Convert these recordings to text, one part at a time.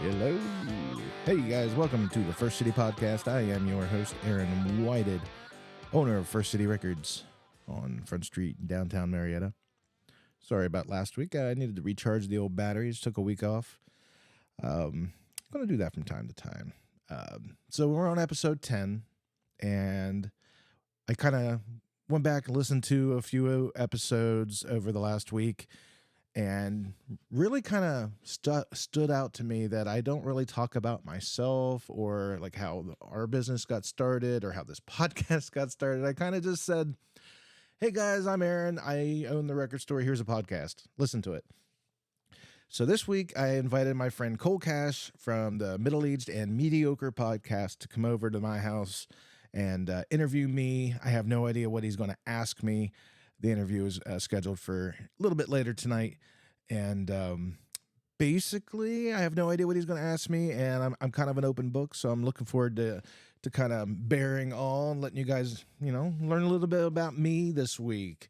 Hello. Hey, you guys. Welcome to the First City Podcast. I am your host, Aaron Whited, owner of First City Records on Front Street, downtown Marietta. Sorry about last week. I needed to recharge the old batteries. Took a week off. I'm going to do that from time to time. So we're on episode 10, and I kind of went back and listened to a few episodes over the last week, and really kind of stood out to me that I don't really talk about myself or like how our business got started or how this podcast got started. I kind of just said, hey guys, I'm Aaron. I own the record store. Here's a podcast. Listen to it. So this week I invited my friend Cole Cash from the Middle Aged and Mediocre podcast to come over to my house and interview me. I have no idea what he's going to ask me. The interview is scheduled for a little bit later tonight. And basically, I have no idea what he's going to ask me. And I'm kind of an open book. So I'm looking forward to kind of bearing on, letting you guys, learn a little bit about me this week.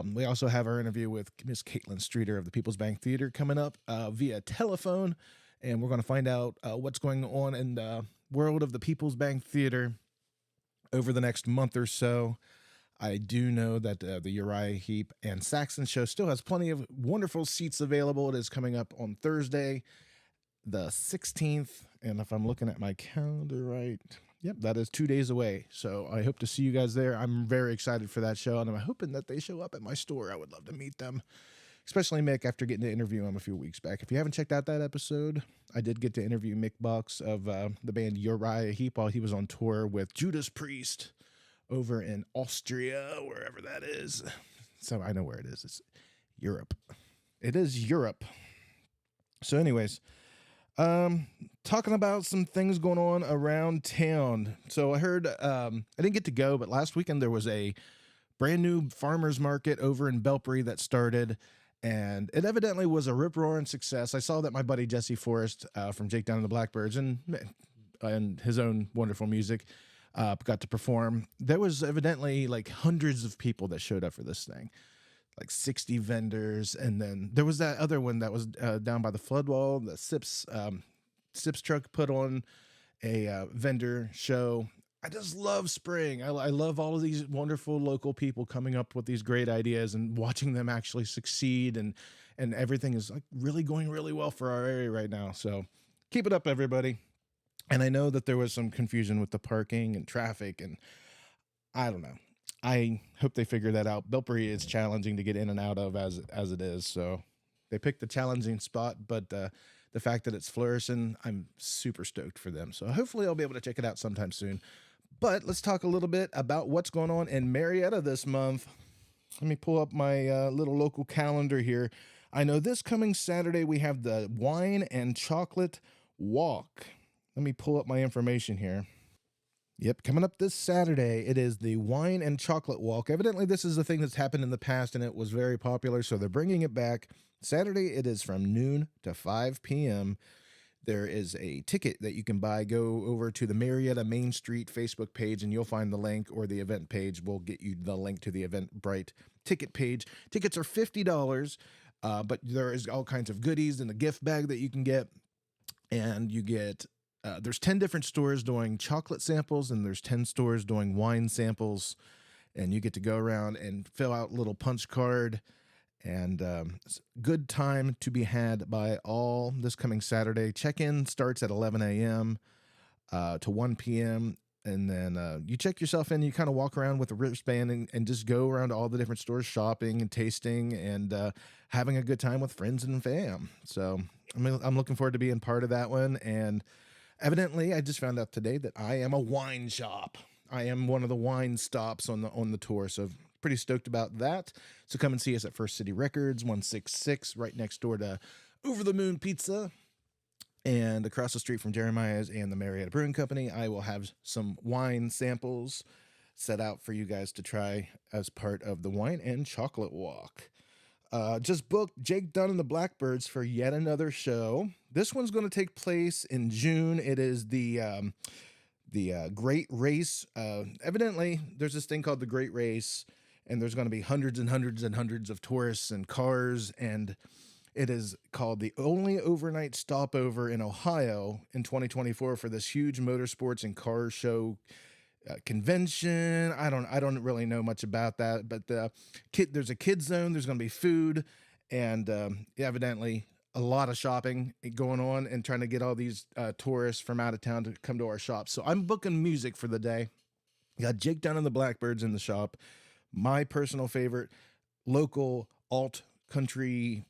We also have our interview with Miss Caitlin Streeter of the People's Bank Theater coming up via telephone. And we're going to find out what's going on in the world of the People's Bank Theater over the next month or so. I do know that the Uriah Heep and Saxon show still has plenty of wonderful seats available. It is coming up on Thursday, the 16th. And if I'm looking at my calendar right, yep, that is 2 days away. So I hope to see you guys there. I'm very excited for that show, and I'm hoping that they show up at my store. I would love to meet them, especially Mick after getting to interview him a few weeks back. If you haven't checked out that episode, I did get to interview Mick Box of the band Uriah Heep while he was on tour with Judas Priest over in Austria, wherever that is. So I know where it is. It's Europe. It is Europe. So anyways, talking about some things going on around town. So I heard, I didn't get to go, but last weekend there was a brand new farmer's market over in Belpre that started, and it evidently was a rip-roaring success. I saw that my buddy Jesse Forrest from Jake Down and the Blackbirds and his own wonderful music got to perform. There was evidently like hundreds of people that showed up for this thing, like 60 vendors. And then there was that other one that was down by the flood wall. The Sips truck put on a vendor show. I just love spring. I love all of these wonderful local people coming up with these great ideas and watching them actually succeed. And everything is like really going really well for our area right now. So keep it up, everybody. And I know that there was some confusion with the parking and traffic, and I don't know. I hope they figure that out. Belpre is challenging to get in and out of as it is, so they picked a challenging spot, but the fact that it's flourishing, I'm super stoked for them. So hopefully I'll be able to check it out sometime soon. But let's talk a little bit about what's going on in Marietta this month. Let me pull up my little local calendar here. I know this coming Saturday we have the Wine and Chocolate Walk. Let me pull up my information here. Yep, coming up this Saturday, it is the Wine and Chocolate Walk. Evidently, this is a thing that's happened in the past, and it was very popular, so they're bringing it back. Saturday, it is from noon to 5 p.m. There is a ticket that you can buy. Go over to the Marietta Main Street Facebook page, and you'll find the link, or the event page will get you the link to the Eventbrite ticket page. Tickets are $50, but there is all kinds of goodies in the gift bag that you can get, and you get... there's 10 different stores doing chocolate samples, and there's 10 stores doing wine samples, and you get to go around and fill out a little punch card, and it's a good time to be had by all this coming Saturday. Check-in starts at 11 a.m. To 1 p.m., and then you check yourself in. You kind of walk around with a wristband and just go around all the different stores shopping and tasting and having a good time with friends and fam. So I'm looking forward to being part of that one, and evidently, I just found out today that I am a wine shop. I am one of the wine stops on the tour, so pretty stoked about that. So come and see us at First City Records, 166, right next door to Over the Moon Pizza. And across the street from Jeremiah's and the Marietta Brewing Company, I will have some wine samples set out for you guys to try as part of the Wine and Chocolate Walk. Just booked Jake Dunn and the Blackbirds for yet another show. This one's going to take place in June. It is the Great Race. Evidently, there's this thing called the Great Race, and there's going to be hundreds and hundreds and hundreds of tourists and cars, and It is called the only overnight stopover in Ohio in 2024 for this huge motorsports and car show convention. I don't really know much about that, but there's a kid zone. There's going to be food, and evidently a lot of shopping going on, and trying to get all these tourists from out of town to come to our shop. So I'm booking music for the day. Got Jake Down and the Blackbirds in the shop. My personal favorite local alt country.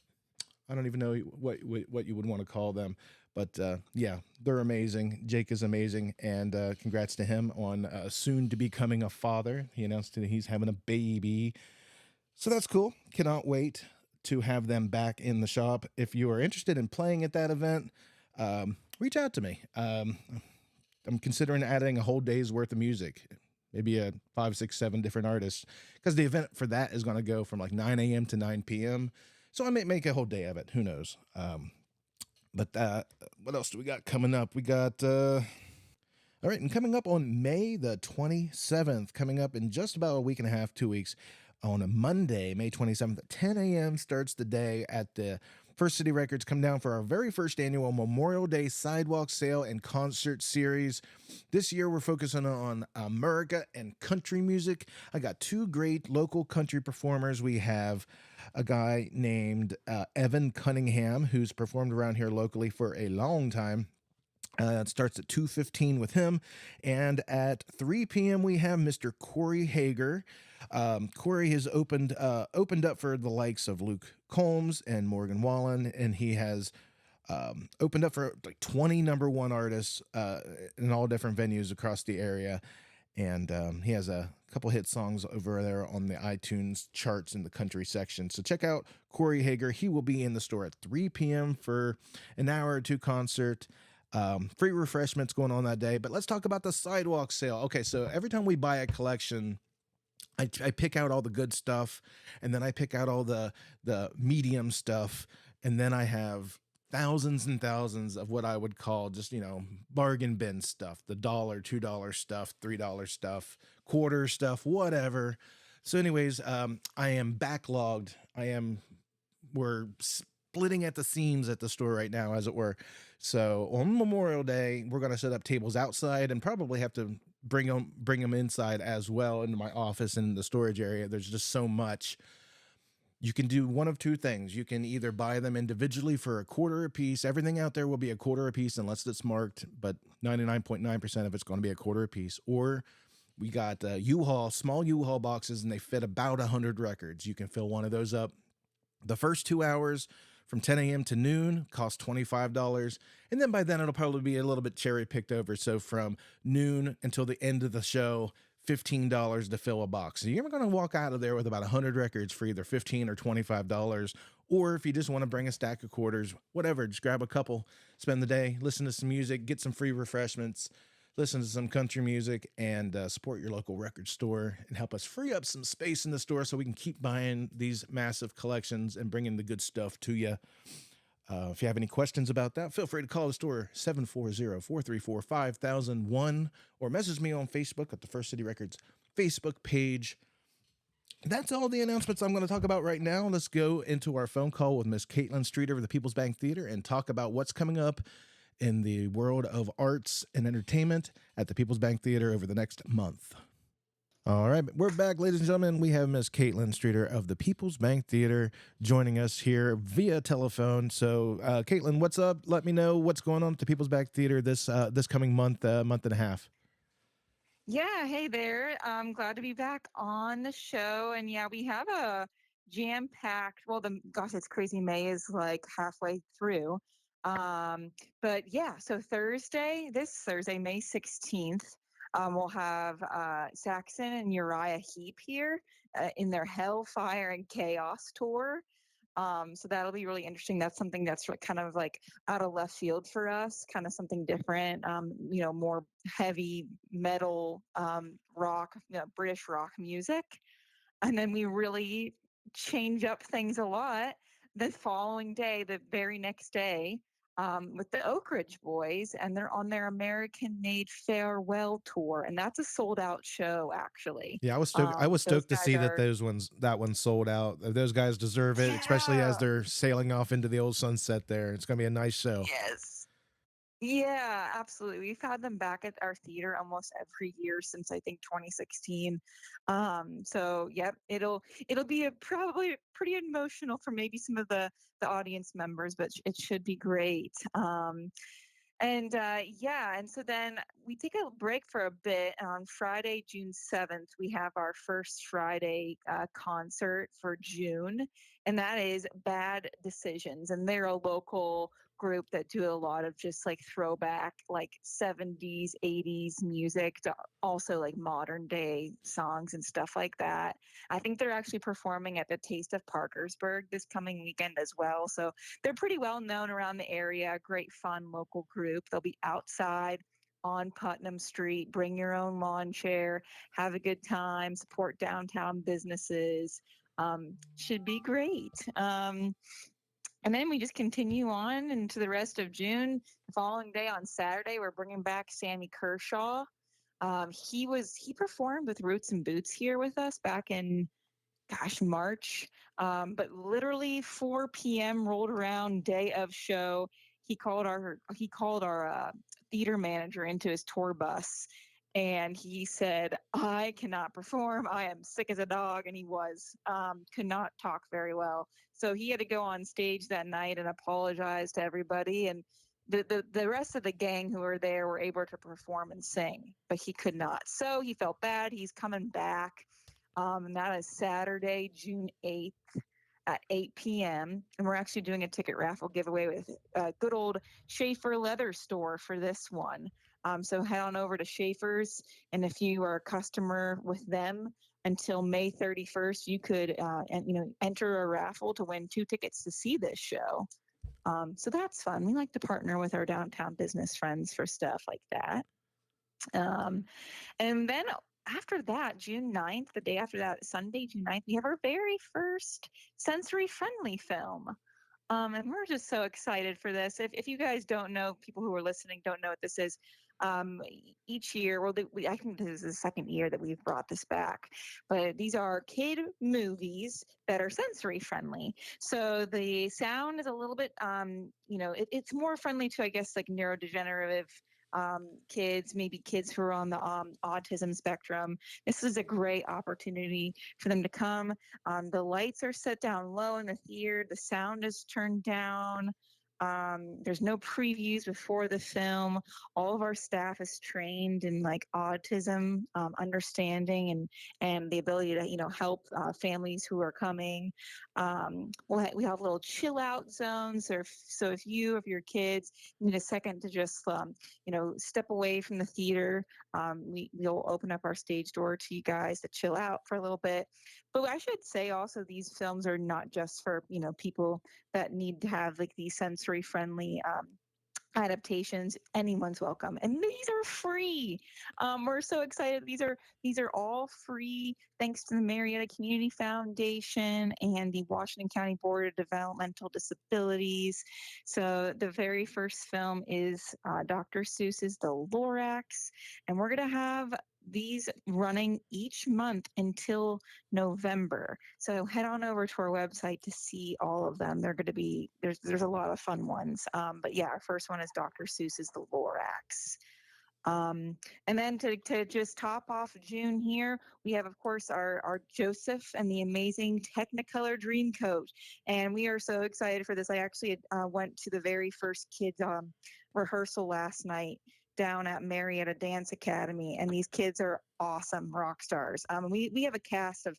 I don't even know what you would want to call them, but yeah, they're amazing. Jake is amazing, and congrats to him on soon to becoming a father. He announced that he's having a baby, so that's cool. Cannot wait to have them back in the shop. If you are interested in playing at that event, reach out to me. I'm considering adding a whole day's worth of music, maybe a 5, 6, 7 different artists, because the event for that is going to go from like 9 a.m. to 9 p.m. So I may make a whole day of it. Who knows? But what else do we got coming up? We got, all right, and coming up on May the 27th, coming up in just about a week and a half, 2 weeks, on a Monday, May 27th at 10 a.m. starts the day at the First City Records. Come down for our very first annual Memorial Day sidewalk sale and concert series. This year we're focusing on America and country music. I got 2 great local country performers. We have a guy named Evan Cunningham, who's performed around here locally for a long time. It starts at 2:15 with him, and at 3 p.m. we have Mr. Corey Hager. Corey has opened up for the likes of Luke Combs and Morgan Wallen, and he has opened up for like 20 number one artists in all different venues across the area. And he has a couple hit songs over there on the iTunes charts in the country section. So check out Corey Hager. He will be in the store at 3 p.m. for an hour or 2 concert. Free refreshments going on that day. But let's talk about the sidewalk sale. Okay, so every time we buy a collection, I pick out all the good stuff, and then I pick out all the medium stuff, and then I have thousands and thousands of what I would call just, bargain bin stuff, the $1, $2 stuff, $3 stuff, quarter stuff, whatever. So anyways, I am backlogged. We're splitting at the seams at the store right now, as it were. So on Memorial Day, we're going to set up tables outside and probably have to bring them inside as well into my office and the storage area. There's just so much. You can do one of 2 things. You can either buy them individually for a quarter a piece. Everything out there will be a quarter a piece unless it's marked, but 99.9% of it's going to be a quarter a piece. Or we got U-Haul, small U-Haul boxes, and they fit about 100 records. You can fill one of those up. The first 2 hours from 10 a.m. to noon cost $25. And then by then it'll probably be a little bit cherry picked over. So from noon until the end of the show, $15 to fill a box. So you're going to walk out of there with about 100 records for either $15 or $25. Or if you just want to bring a stack of quarters, whatever, just grab a couple, spend the day, listen to some music, get some free refreshments, listen to some country music, and support your local record store and help us free up some space in the store so we can keep buying these massive collections and bringing the good stuff to you. If you have any questions about that, feel free to call the store 740-434-5001 or message me on Facebook at the First City Records Facebook page. That's all the announcements I'm going to talk about right now. Let's go into our phone call with Miss Caitlin Streeter of the People's Bank Theater and talk about what's coming up in the world of arts and entertainment at the People's Bank Theater over the next month. All right, we're back, ladies and gentlemen. We have Miss Caitlin Streeter of the People's Bank Theater joining us here via telephone. So, Caitlin, what's up? Let me know what's going on at the People's Bank Theater this coming month and a half. Yeah, hey there. I'm glad to be back on the show. And yeah, we have a jam-packed, it's crazy. May is like halfway through. But yeah, so this Thursday, May 16th, we'll have Saxon and Uriah Heep here in their Hellfire and Chaos tour. So that'll be really interesting. That's something that's kind of like out of left field for us, kind of something different, more heavy metal, rock, British rock music. And then we really change up things a lot. The following day, the very next day, with the Oak Ridge Boys, and they're on their American Made Farewell tour, and that's a sold out show actually. Yeah, I was Those stoked to guys see are that one sold out. Those guys deserve it, especially as yeah they're sailing off into the old sunset there. It's gonna be a nice show. yes. Yeah, absolutely. We've had them back at our theater almost every year since I think 2016. So yep, it'll be probably pretty emotional for maybe some of the audience members, but it should be great. And yeah, and so then we take a break for a bit. On Friday, June 7th, we have our first Friday concert for June, and that is Bad Decisions. And they're a local group that do a lot of just like throwback, like 70s, 80s music, to also like modern day songs and stuff like that. I think they're actually performing at the Taste of Parkersburg this coming weekend as well. So they're pretty well known around the area. Great fun local group. They'll be outside on Putnam Street. Bring your own lawn chair, have a good time, support downtown businesses. Should be great. And then we just continue on into the rest of June. The following day on Saturday, we're bringing back Sammy Kershaw. He performed with Roots and Boots here with us back in March. But literally 4 p.m. rolled around, day of show. He called our theater manager into his tour bus, and he said, "I cannot perform. I am sick as a dog," and he could not talk very well. So he had to go on stage that night and apologize to everybody. And the rest of the gang who were there were able to perform and sing, but he could not. So he felt bad. He's coming back. And that is Saturday, June 8th at 8 p.m. And we're actually doing a ticket raffle giveaway with good old Schaefer Leather Store for this one. So head on over to Schaefer's, and if you are a customer with them until May 31st, you could enter a raffle to win 2 tickets to see this show. So that's fun. We like to partner with our downtown business friends for stuff like that. And then after that, June 9th, the day after that, Sunday, June 9th, we have our very first sensory friendly film. And we're just so excited for this. If you guys don't know, people who are listening don't know what this is. Each year, I think this is the second year that we've brought this back, but these are kid movies that are sensory friendly. So the sound is a little bit, it's more friendly to, I guess, like neurodegenerative kids, maybe kids who are on the autism spectrum. This is a great opportunity for them to come. The lights are set down low in the theater. The sound is turned down. There's no previews before the film. All of our staff is trained in like autism understanding and the ability to help families who are coming. We have little chill out zones. So if your kids need a second to just step away from the theater, we'll open up our stage door to you guys to chill out for a little bit. But I should say also, these films are not just for people that need to have like these sensory friendly adaptations. Anyone's welcome, and these are free. We're so excited. These are all free thanks to the Marietta Community Foundation and the Washington County Board of Developmental Disabilities. So the very first film is Dr. Seuss's The Lorax, and we're going to have these running each month until November. So head on over to our website to see all of them. They're going to be there's a lot of fun ones. But yeah, our first one is Dr. Seuss's The Lorax. And then to just top off June here, we have, of course, our Joseph and the Amazing Technicolor Dreamcoat. And we are so excited for this. I actually went to the very first kids rehearsal last night down at Marietta Dance Academy, and these kids are awesome rock stars. We have a cast of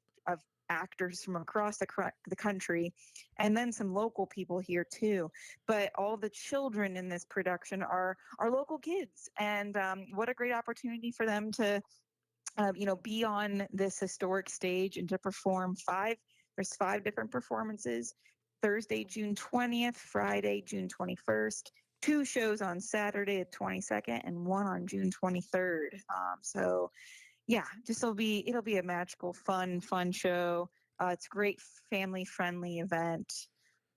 actors from across the country, and then some local people here too. But all the children in this production are local kids, and what a great opportunity for them to be on this historic stage and to perform there's 5 different performances: Thursday, June 20th, Friday, June 21st, 2 shows on Saturday the 22nd, and 1 on June 23rd. So yeah, it'll be a magical, fun show. It's a great family friendly event.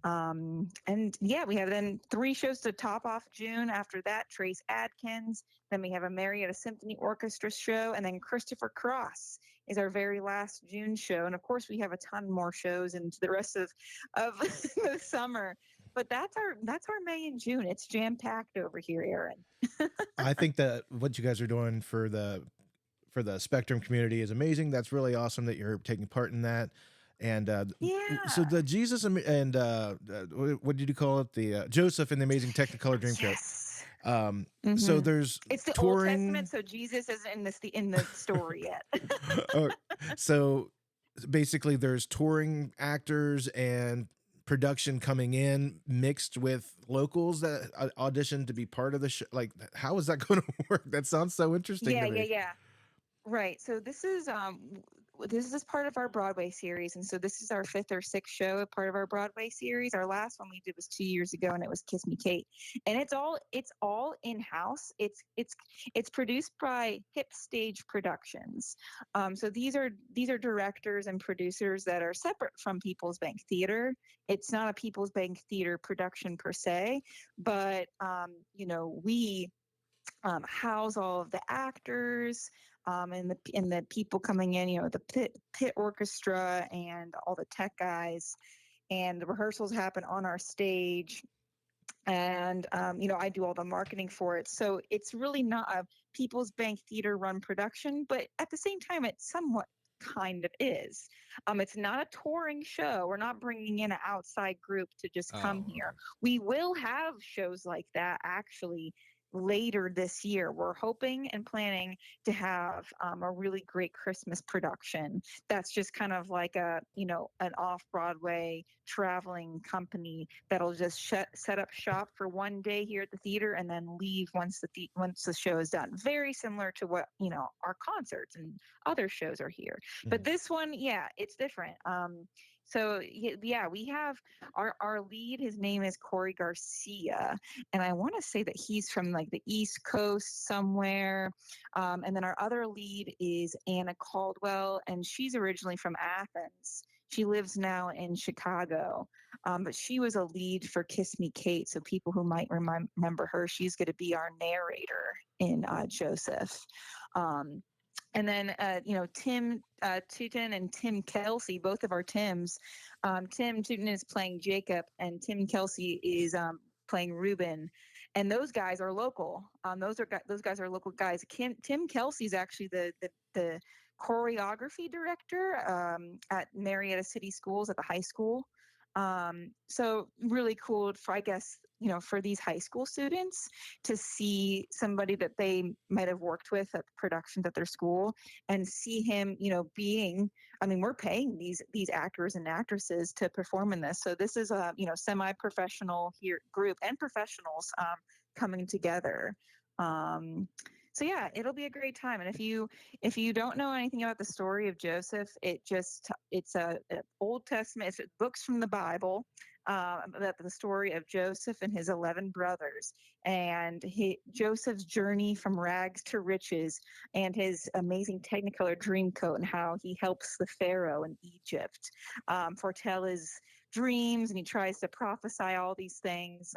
And yeah, we have then 3 shows to top off June. After that, Trace Adkins. Then we have a Marietta Symphony Orchestra show, and then Christopher Cross is our very last June show. And of course, we have a ton more shows into the rest of the summer. But that's our May and June. It's jam packed over here, Aaron. I think that what you guys are doing for the Spectrum community is amazing. That's really awesome that you're taking part in that. And so Yeah. the Jesus and what did you call it? The Joseph and the Amazing Technicolor Dreamcoat. Yes. So there's It's the Old touring. Testament, so Jesus isn't in the story yet. Oh, so basically, there's touring actors and production coming in mixed with locals that audition to be part of the show. Like, how is that going to work? That sounds so interesting to me. Yeah. Right. So this is part of our Broadway series, and so this is our 5th or 6th show, part of our Broadway series. Our last one we did was 2 years ago, and it was Kiss Me Kate, and it's all in house. It's produced by Hip Stage Productions. So these are directors and producers that are separate from People's Bank Theater. It's not a People's Bank Theater production per se, but we house all of the actors and the people coming in, the pit orchestra and all the tech guys, and the rehearsals happen on our stage. And I do all the marketing for it, so it's really not a People's Bank Theater run production, but at the same time, it somewhat kind of is. It's not a touring show. We're not bringing in an outside group to just come here. We will have shows like that actually later this year. We're hoping and planning to have a really great Christmas production that's just kind of like an off-Broadway traveling company that'll just set up shop for one day here at the theater and then leave once the show is done. Very similar to what our concerts and other shows are here. But this one, yeah, it's different. So yeah, we have our lead. His name is Corey Garcia, and I want to say that he's from like the East Coast somewhere. And then our other lead is Anna Caldwell, and she's originally from Athens. She lives now in Chicago, but she was a lead for Kiss Me Kate. So people who might remember her, she's going to be our narrator in Joseph. And then, Tim Tooten and Tim Kelsey, both of our Tims. Tim Tooten is playing Jacob, and Tim Kelsey is playing Reuben. And those guys are local. Those guys are local guys. Tim Kelsey is actually the choreography director at Marietta City Schools at the high school. So really cool for, I guess, for these high school students to see somebody that they might have worked with at productions at their school and see him, we're paying these actors and actresses to perform in this. So this is a, semi-professional here group and professionals coming together. So yeah, it'll be a great time. And if you don't know anything about the story of Joseph, it's a Old Testament, it's books from the Bible about the story of Joseph and his 11 brothers, and Joseph's journey from rags to riches, and his amazing Technicolor Dreamcoat, and how he helps the Pharaoh in Egypt foretell his dreams, and he tries to prophesy all these things.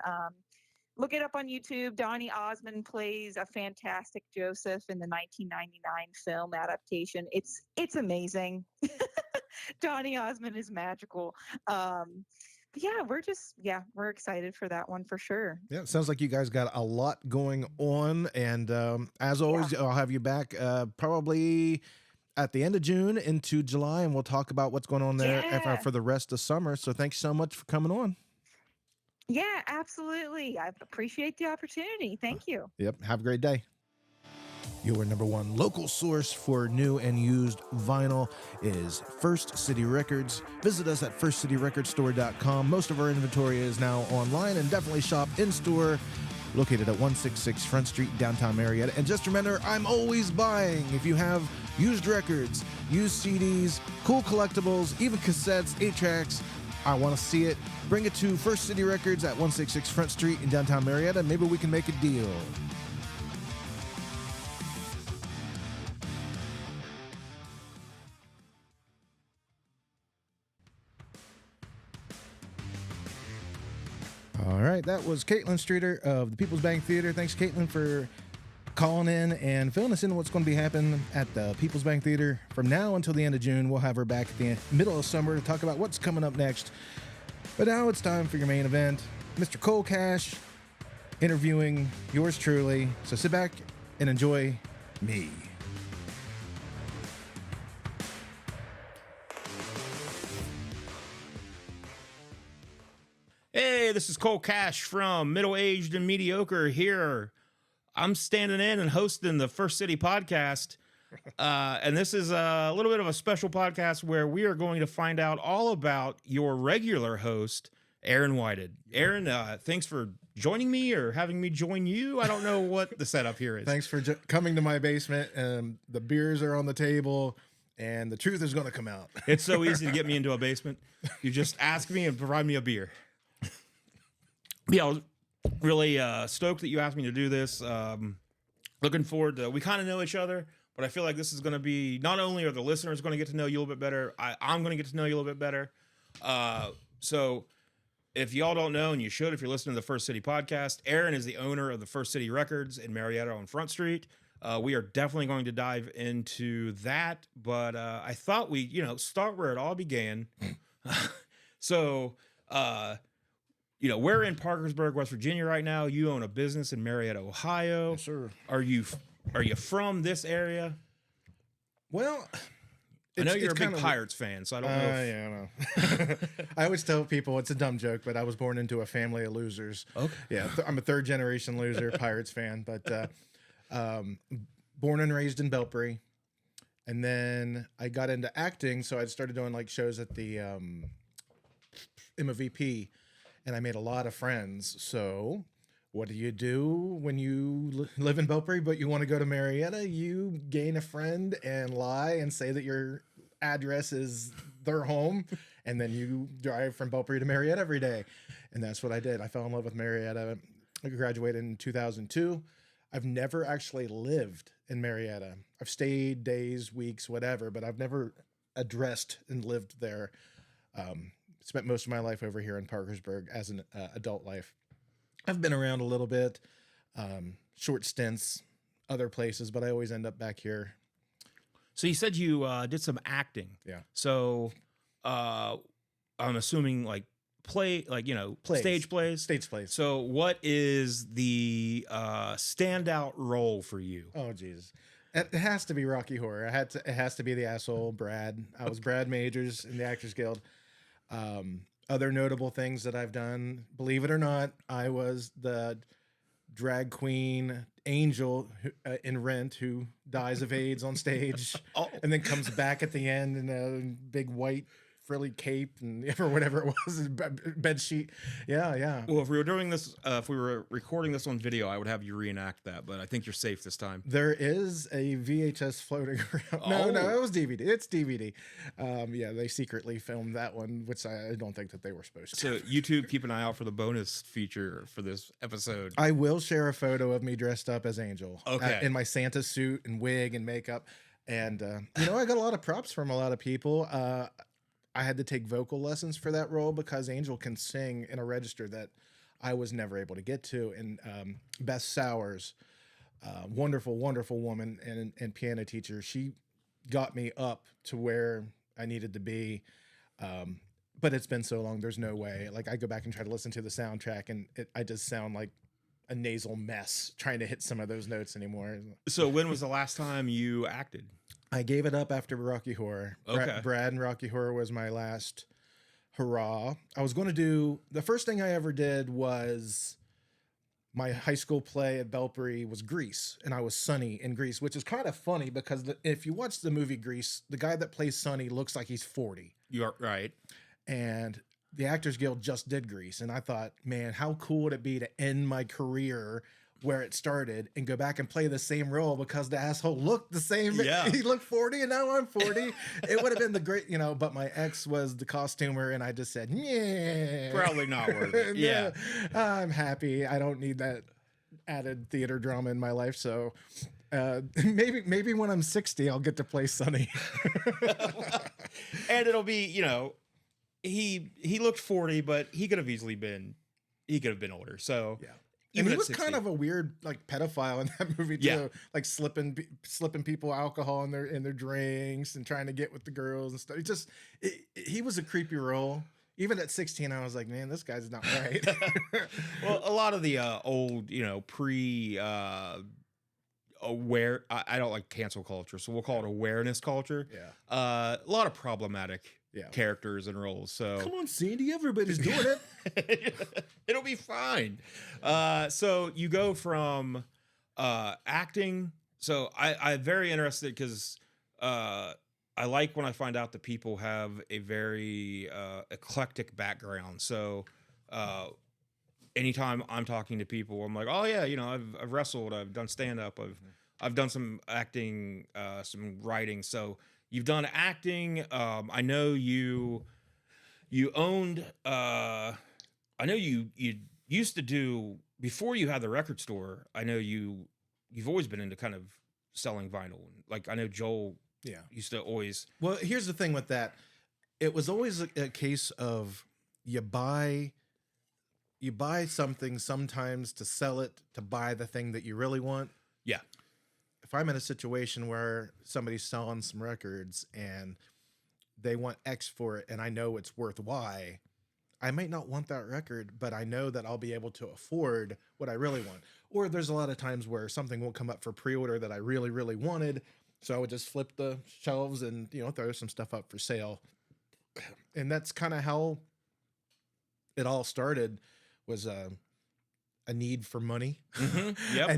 Look it up on YouTube. Donny Osmond plays a fantastic Joseph in the 1999 film adaptation. It's amazing. Donny Osmond is magical. But yeah, we're excited for that one for sure. Yeah, it sounds like you guys got a lot going on. And as always, I'll have you back probably at the end of June into July, and we'll talk about what's going on there for the rest of summer. So thanks so much for coming on. Yeah, absolutely. I appreciate the opportunity. Thank you. Yep. Have a great day. Your number one local source for new and used vinyl is First City Records. Visit us at firstcityrecordstore.com. Most of our inventory is now online, and definitely shop in-store, located at 166 Front Street, downtown Marietta. And just remember, I'm always buying. If you have used records, used CDs, cool collectibles, even cassettes, 8-tracks, I want to see it. Bring it to First City Records at 166 Front Street in downtown Marietta. Maybe we can make a deal. All right, that was Caitlin Streeter of the People's Bank Theater. Thanks, Caitlin, for calling in and filling us in what's going to be happening at the People's Bank Theater. From now until the end of June, we'll have her back at the middle of summer to talk about what's coming up next. But now it's time for your main event, Mr. Cole Cash interviewing yours truly. So sit back and enjoy me. Hey, this is Cole Cash from Middle Aged and Mediocre here. I'm standing in and hosting the First City podcast. And this is a little bit of a special podcast where we are going to find out all about your regular host, Aaron Whited. Aaron, thanks for joining me or having me join you. I don't know what the setup here is. Thanks for coming to my basement. The beers are on the table and the truth is going to come out. It's so easy to get me into a basement. You just ask me and provide me a beer. Yeah, I was really stoked that you asked me to do this. Looking forward to, we kind of know each other, but I feel like this is going to be, not only are the listeners going to get to know you a little bit better, I'm going to get to know you a little bit better. So if y'all don't know, and you should if you're listening to the First City podcast, Aaron is the owner of the First City Records in Marietta on Front Street. We are definitely going to dive into that, but I thought we, start where it all began. So, we're in Parkersburg, West Virginia right now. You own a business in Marietta, Ohio. Yes, sir. Are you from this area? Well, I know you're a big Pirates fan, so I don't know. Yeah, I know. I always tell people it's a dumb joke, but I was born into a family of losers. Okay. Yeah, I'm a third generation loser, Pirates fan, but born and raised in Belpre. And then I got into acting, so I started doing like shows at the MOVP. And I made a lot of friends. So what do you do when you live in Belpre, but you want to go to Marietta? You gain a friend and lie and say that your address is their home. And then you drive from Belpre to Marietta every day. And that's what I did. I fell in love with Marietta. I graduated in 2002. I've never actually lived in Marietta. I've stayed days, weeks, whatever, but I've never addressed and lived there. Spent most of my life over here in Parkersburg as an adult life. I've been around a little bit, short stints, other places, but I always end up back here. So you said you did some acting. Yeah. So I'm assuming stage plays. Stage plays. So what is the standout role for you? Oh, Jesus. It has to be Rocky Horror. It has to be the asshole Brad. I was Brad Majors in the Actors Guild. Other notable things that I've done, believe it or not, I was the drag queen Angel in Rent who dies of AIDS on stage and then comes back at the end in a big white frilly cape and whatever it was, bed sheet. Yeah. Well, if we were doing this, if we were recording this on video, I would have you reenact that, but I think you're safe this time. There is a VHS floating around. No, it was DVD. It's DVD. Yeah, they secretly filmed that one, which I don't think that they were supposed to. So YouTube, keep an eye out for the bonus feature for this episode. I will share a photo of me dressed up as Angel. Okay. In my Santa suit and wig and makeup. And, I got a lot of props from a lot of people. I had to take vocal lessons for that role because Angel can sing in a register that I was never able to get to. And Beth Sowers, wonderful, wonderful woman and piano teacher, she got me up to where I needed to be. But it's been so long, there's no way. Like I go back and try to listen to the soundtrack and I just sound like a nasal mess trying to hit some of those notes anymore. So when was the last time you acted? I gave it up after Rocky Horror. Okay. Brad and Rocky Horror was my last hurrah. I was going to do, the first thing I ever did was my high school play at Belpre was Grease, and I was Sonny in Grease, which is kind of funny because if you watch the movie Grease, the guy that plays Sonny looks like he's 40. You are right. And the Actors Guild just did Grease, and I thought, man, how cool would it be to end my career where it started and go back and play the same role because the asshole looked the same. Yeah. He looked 40 and now I'm 40. It would have been the great, but my ex was the costumer and I just said, yeah. Probably not worth it. Yeah. I'm happy. I don't need that added theater drama in my life. So maybe when I'm 60, I'll get to play Sonny. And it'll be, he looked 40, but he could have easily been he could have been older. So Yeah. And even he at was 60. kind of a weird like pedophile in that movie too, Yeah. like slipping people alcohol in their drinks and trying to get with the girls and stuff. He was a creepy role. Even at 16, I was like, man, this guy's not right. Well, a lot of the old, pre aware, I don't like cancel culture, so we'll call it awareness culture. Yeah. A lot of problematic Yeah. characters and roles. So Come on, Sandy, everybody's doing it. it'll be fine. So you go from acting. So I'm very interested because I like when I find out that people have a very eclectic background. So anytime I'm talking to people, I'm like, oh yeah, I've wrestled, I've done stand up, I've done some acting, some writing. So you've done acting. I know you owned. I know you used to do before you had the record store. I know you've always been into kind of selling vinyl. Like I know Joel Yeah. used to always. Well, here's the thing with that. It was always a case of you buy something sometimes to sell it, to buy the thing that you really want. Yeah. If I'm in a situation where somebody's selling some records and they want X for it and I know it's worth Y, I might not want that record, but I know that I'll be able to afford what I really want. Or there's a lot of times where something will come up for pre-order that I really, really wanted. So I would just flip the shelves and, throw some stuff up for sale. And that's kind of how it all started, was a need for money. Mm-hmm. Yep.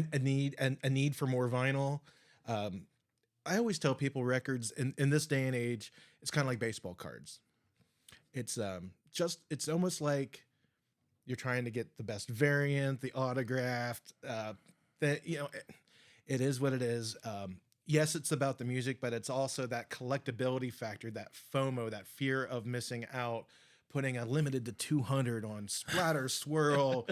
And a need for more vinyl. I always tell people records in this day and age, it's kind of like baseball cards. It's it's almost like you're trying to get the best variant, the autographed, it is what it is. Yes, it's about the music, but it's also that collectability factor, that FOMO, that fear of missing out, putting a limited to 200 on Splatter Swirl.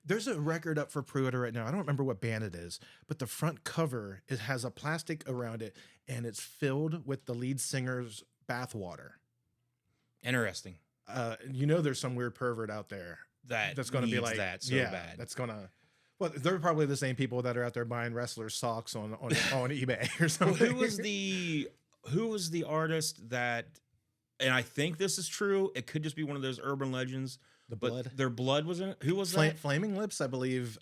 There's a record up for pre-order right now. I don't remember what band it is, but the front cover, it has a plastic around it, and it's filled with the lead singer's bathwater. Interesting. There's some weird pervert out there That's going to be needs like that so bad. That's going to. Well, they're probably the same people that are out there buying wrestlers' socks on eBay or something. Well, who was the artist that? And I think this is true. It could just be one of those urban legends. The Blood. But their blood was in it. Who was that? Flaming Lips, I believe,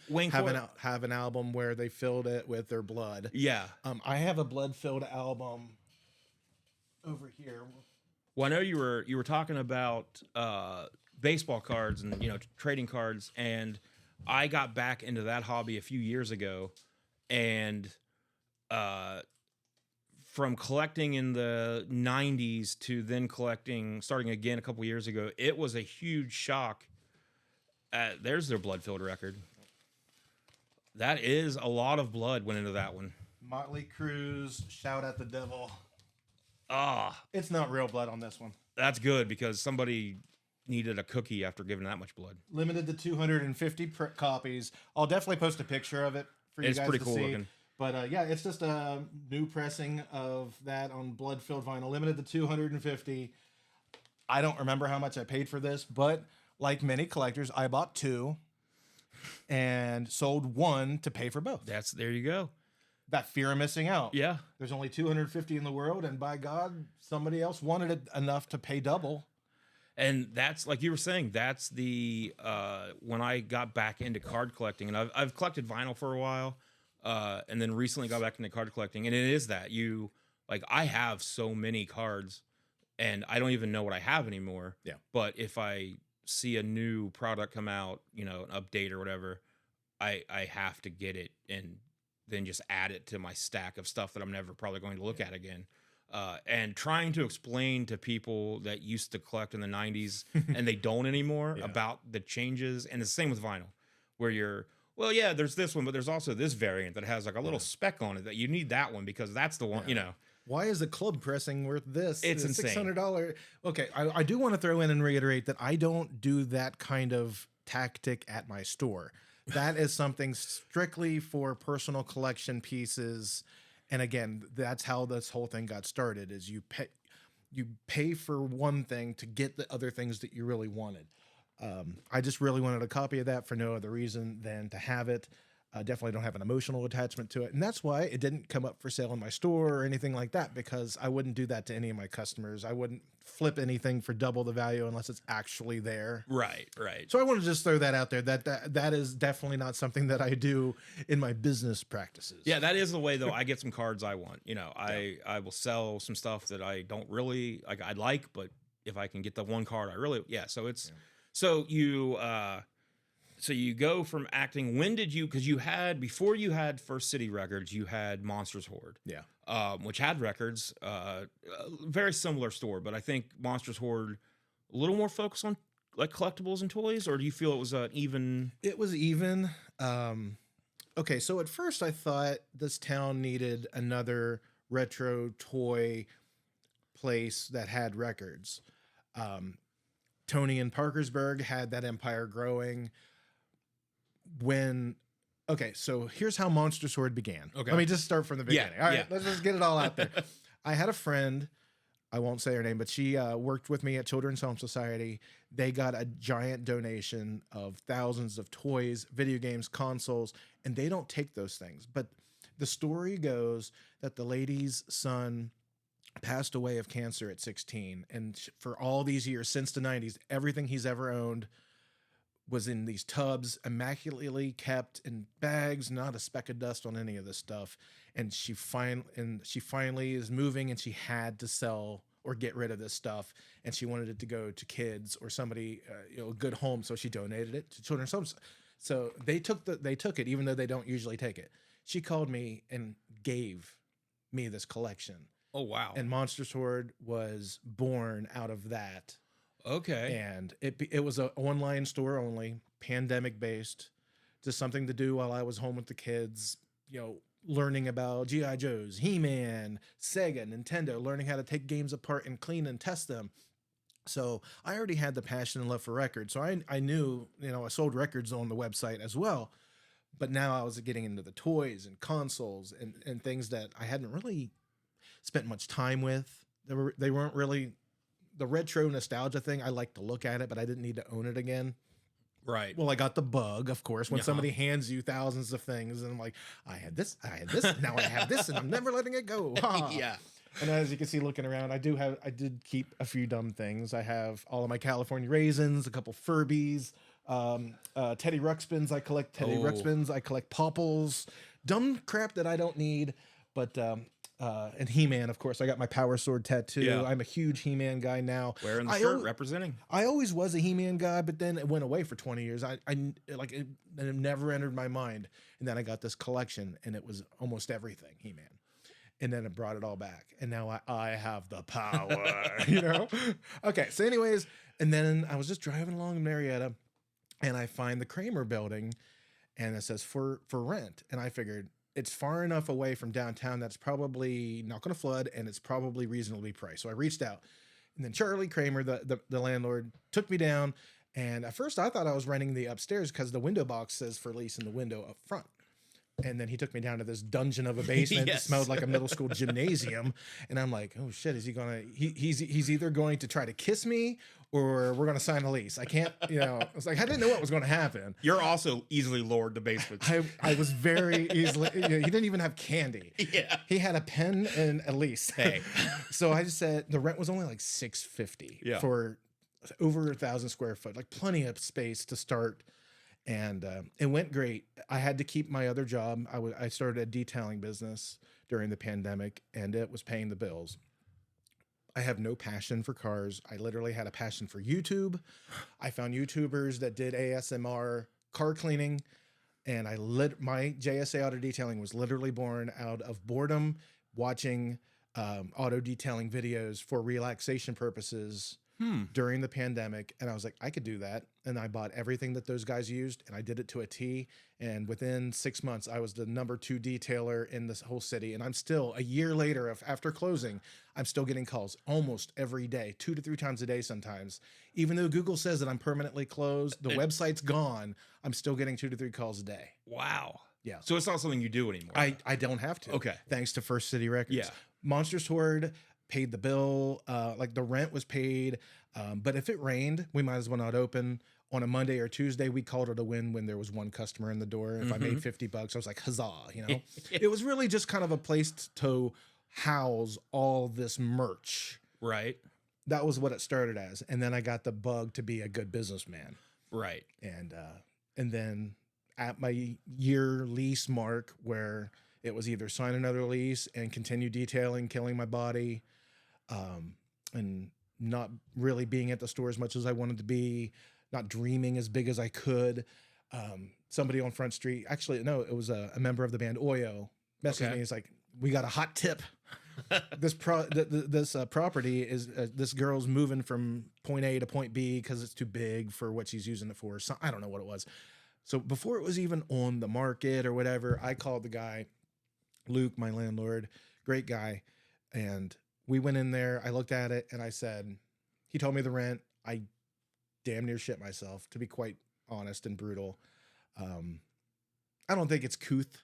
Wayne have an album where they filled it with their blood. Yeah. I have a blood-filled album over here. Well, I know you were talking about baseball cards and trading cards, and I got back into that hobby a few years ago, and from collecting in the 90s to then starting again a couple years ago, it was a huge shock. There's their blood-filled record. That is a lot of blood went into that one. Motley Crue's Shout at the Devil. Ah, It's not real blood on this one. that's good because somebody needed a cookie after giving that much blood. Limited to 250 copies. I'll definitely post a picture of it for you It's guys pretty to cool see. looking. But yeah, it's just a new pressing of that on blood-filled vinyl, limited to 250. I don't remember how much I paid for this, but like many collectors, I bought two and sold one to pay for both. There you go. That fear of missing out. Yeah. There's only 250 in the world, and by God, somebody else wanted it enough to pay double. And that's like you were saying, that's the when I got back into card collecting, and I've collected vinyl for a while, and then recently got back into card collecting, and it is that I have so many cards and I don't even know what I have anymore. Yeah. But if I see a new product come out, an update or whatever, I have to get it and then just add it to my stack of stuff that I'm never probably going to look at again. And trying to explain to people that used to collect in the 90s and they don't anymore about the changes. And it's the same with vinyl, where there's this one, but there's also this variant that has like a little speck on it that you need that one because that's the one, Why is a club pressing worth this? It's insane. $600. Okay, I do want to throw in and reiterate that I don't do that kind of tactic at my store. That is something strictly for personal collection pieces. And again, that's how this whole thing got started, is you pay for one thing to get the other things that you really wanted. I just really wanted a copy of that for no other reason than to have it. I definitely don't have an emotional attachment to it. And that's why it didn't come up for sale in my store or anything like that, because I wouldn't do that to any of my customers. I wouldn't flip anything for double the value unless it's actually there. Right. So I want to just throw that out there. That is definitely not something that I do in my business practices. Yeah, that is the way though. I get some cards I want. You know, I will sell some stuff that I don't really like. I like, but if I can get the one card I really So it's so you go from acting. When did you? Because you had before you had First City Records, you had Monsters Horde. Yeah. Which had records. Very similar store, but I think Monsters Horde a little more focused on like collectibles and toys, or do you feel it was even? It was even. Okay, so at first I thought this town needed another retro toy place that had records. Tony in Parkersburg had that empire growing. So here's how Monsters Horde began. Okay. Let me just start from the beginning. All right, let's just get it all out there. I had a friend, I won't say her name, but she worked with me at Children's Home Society. They got a giant donation of thousands of toys, video games, consoles, and they don't take those things. But the story goes that the lady's son passed away of cancer at 16. And for all these years, since the 90s, everything he's ever owned was in these tubs, immaculately kept in bags, not a speck of dust on any of this stuff. And she finally is moving, and she had to sell or get rid of this stuff. And she wanted it to go to kids or somebody, a good home. So she donated it to Children's Homes. So they took it, even though they don't usually take it. She called me and gave me this collection. Oh, wow. And Monsters Horde was born out of that. Okay. And it was an online store only, pandemic based, just something to do while I was home with the kids, learning about G.I. Joes, He-Man, Sega, Nintendo, learning how to take games apart and clean and test them. So I already had the passion and love for records. So I knew, I sold records on the website as well. But now I was getting into the toys and consoles and things that I hadn't really spent much time with. They weren't really the retro nostalgia thing. I like to look at it, but I didn't need to own it again. Right. Well, I got the bug, of course, when somebody hands you thousands of things, and I'm like, I had this, now I have this, and I'm never letting it go. Yeah. And as you can see, looking around, I did keep a few dumb things. I have all of my California raisins, a couple Furbies, Teddy Ruxpins. I collect Teddy Ruxpins. I collect Popples, dumb crap that I don't need, but and He-Man, of course. I got my Power Sword tattoo. Yeah. I'm a huge He-Man guy now. Wearing the shirt, representing. I always was a He-Man guy, but then it went away for 20 years. It never entered my mind. And then I got this collection, and it was almost everything He-Man. And then it brought it all back. And now I have the power, Okay, so anyways, and then I was just driving along in Marietta, and I find the Kramer building, and it says for rent. And I figured, it's far enough away from downtown that's probably not going to flood, and it's probably reasonably priced. So I reached out, and then Charlie Kramer, the landlord, took me down. And at first I thought I was renting the upstairs because the window box says for lease in the window up front. And then he took me down to this dungeon of a basement that smelled like a middle school gymnasium. And I'm like, oh shit, is he gonna, he's either going to try to kiss me or we're going to sign a lease. I can't, it's like, I didn't know what was going to happen. You're also easily lured to basements. I was very easily, he didn't even have candy. Yeah. He had a pen and a lease. Hey. So I just said the rent was only like $650 for over 1,000 square foot, like plenty of space to start. And it went great. I had to keep my other job. I started a detailing business during the pandemic, and it was paying the bills. I have no passion for cars. I literally had a passion for YouTube. I found YouTubers that did ASMR car cleaning, and my JSA Auto Detailing was literally born out of boredom, watching auto detailing videos for relaxation purposes during the pandemic. And I was like, I could do that. And I bought everything that those guys used, and I did it to a T. And within 6 months, I was the number 2 detailer in this whole city. And I'm still, a year later, after closing, I'm still getting calls almost every day, 2 to 3 times a day sometimes. Even though Google says that I'm permanently closed, the website's gone, I'm still getting 2 to 3 calls a day. Wow. Yeah. So it's not something you do anymore. I don't have to. Okay. Thanks to First City Records. Yeah. Monsters Horde, paid the bill. Like the rent was paid. But if it rained, we might as well not open. On a Monday or Tuesday, we called it a win when there was one customer in the door. If I made $50, I was like, huzzah, you know? It was really just kind of a place to house all this merch. Right. That was what it started as. And then I got the bug to be a good businessman. Right. And then at my year lease mark, where it was either sign another lease and continue detailing, killing my body, and not really being at the store as much as I wanted to be, not dreaming as big as I could. Somebody on Front Street, actually, no, it was a member of the band Oyo, messaged me. He's like, we got a hot tip. This property is this girl's moving from point A to point B because it's too big for what she's using it for. So, I don't know what it was. So before it was even on the market or whatever, I called the guy, Luke, my landlord, great guy. And we went in there. I looked at it and I said, he told me the rent. I damn near shit myself, to be quite honest and brutal. I don't think it's couth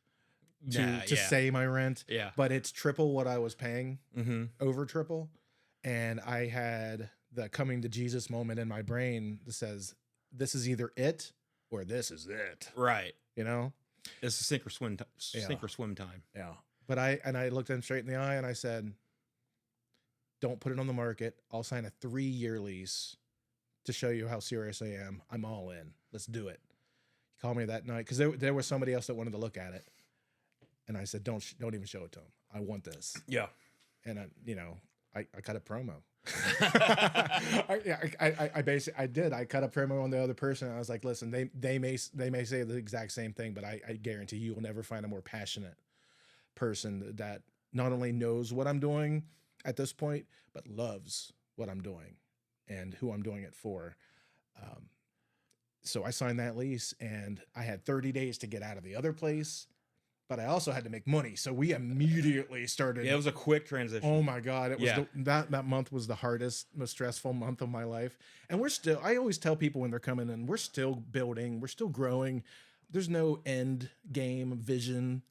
to say my rent, but it's triple what I was paying, over triple. And I had the coming to Jesus moment in my brain that says, this is either it or this is it. Right. You know, it's a sink or swim time. Yeah. But I looked him straight in the eye and I said, don't put it on the market. I'll sign a 3-year lease to show you how serious I am. I'm all in. Let's do it. He called me that night because there was somebody else that wanted to look at it. And I said, don't even show it to him. I want this. Yeah. And I cut a promo. I did. I cut a promo on the other person. I was like, listen, they may say the exact same thing, but I guarantee you will never find a more passionate person that not only knows what I'm doing at this point, but loves what I'm doing and who I'm doing it for. So I signed that lease and I had 30 days to get out of the other place, but I also had to make money. So we immediately started. Yeah, it was a quick transition. Oh my God. It was that month was the hardest, most stressful month of my life. And I always tell people when they're coming in, we're still building, we're still growing. There's no end game vision.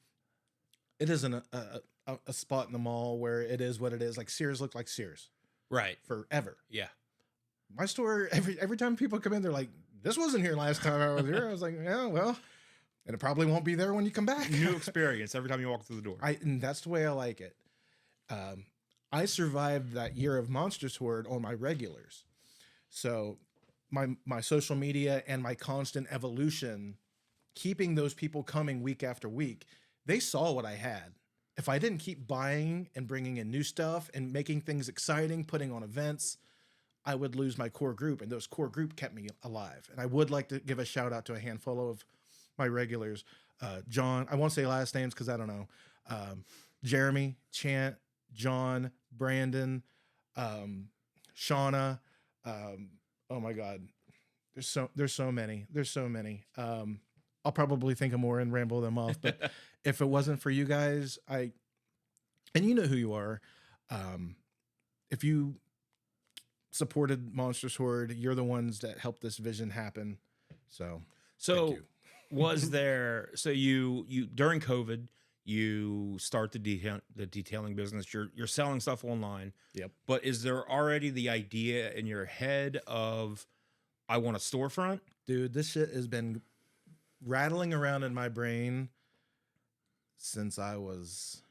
It isn't a spot in the mall where it is what it is. Like Sears looked like Sears. Right. Forever. Yeah. My store, every time people come in, they're like, this wasn't here last time I was here. I was like, yeah, well, and it probably won't be there when you come back. New experience every time you walk through the door. And that's the way I like it. I survived that year of Monsters Horde on my regulars. So my social media and my constant evolution, keeping those people coming week after week, they saw what I had. If I didn't keep buying and bringing in new stuff and making things exciting, putting on events, I would lose my core group, and those core group kept me alive. And I would like to give a shout out to a handful of my regulars. John, I won't say last names because I don't know. Jeremy, Chant, John, Brandon, Shauna. Oh my God. There's so many. There's so many. I'll probably think of more and ramble them off. But if it wasn't for you guys, and you know who you are. If you supported Monsters Horde, you're the ones that helped this vision happen. So thank you. Was there, so you during COVID, you start the detailing business, you're selling stuff online. Yep. But is there already the idea in your head of, I want a storefront? Dude, this shit has been rattling around in my brain since I was...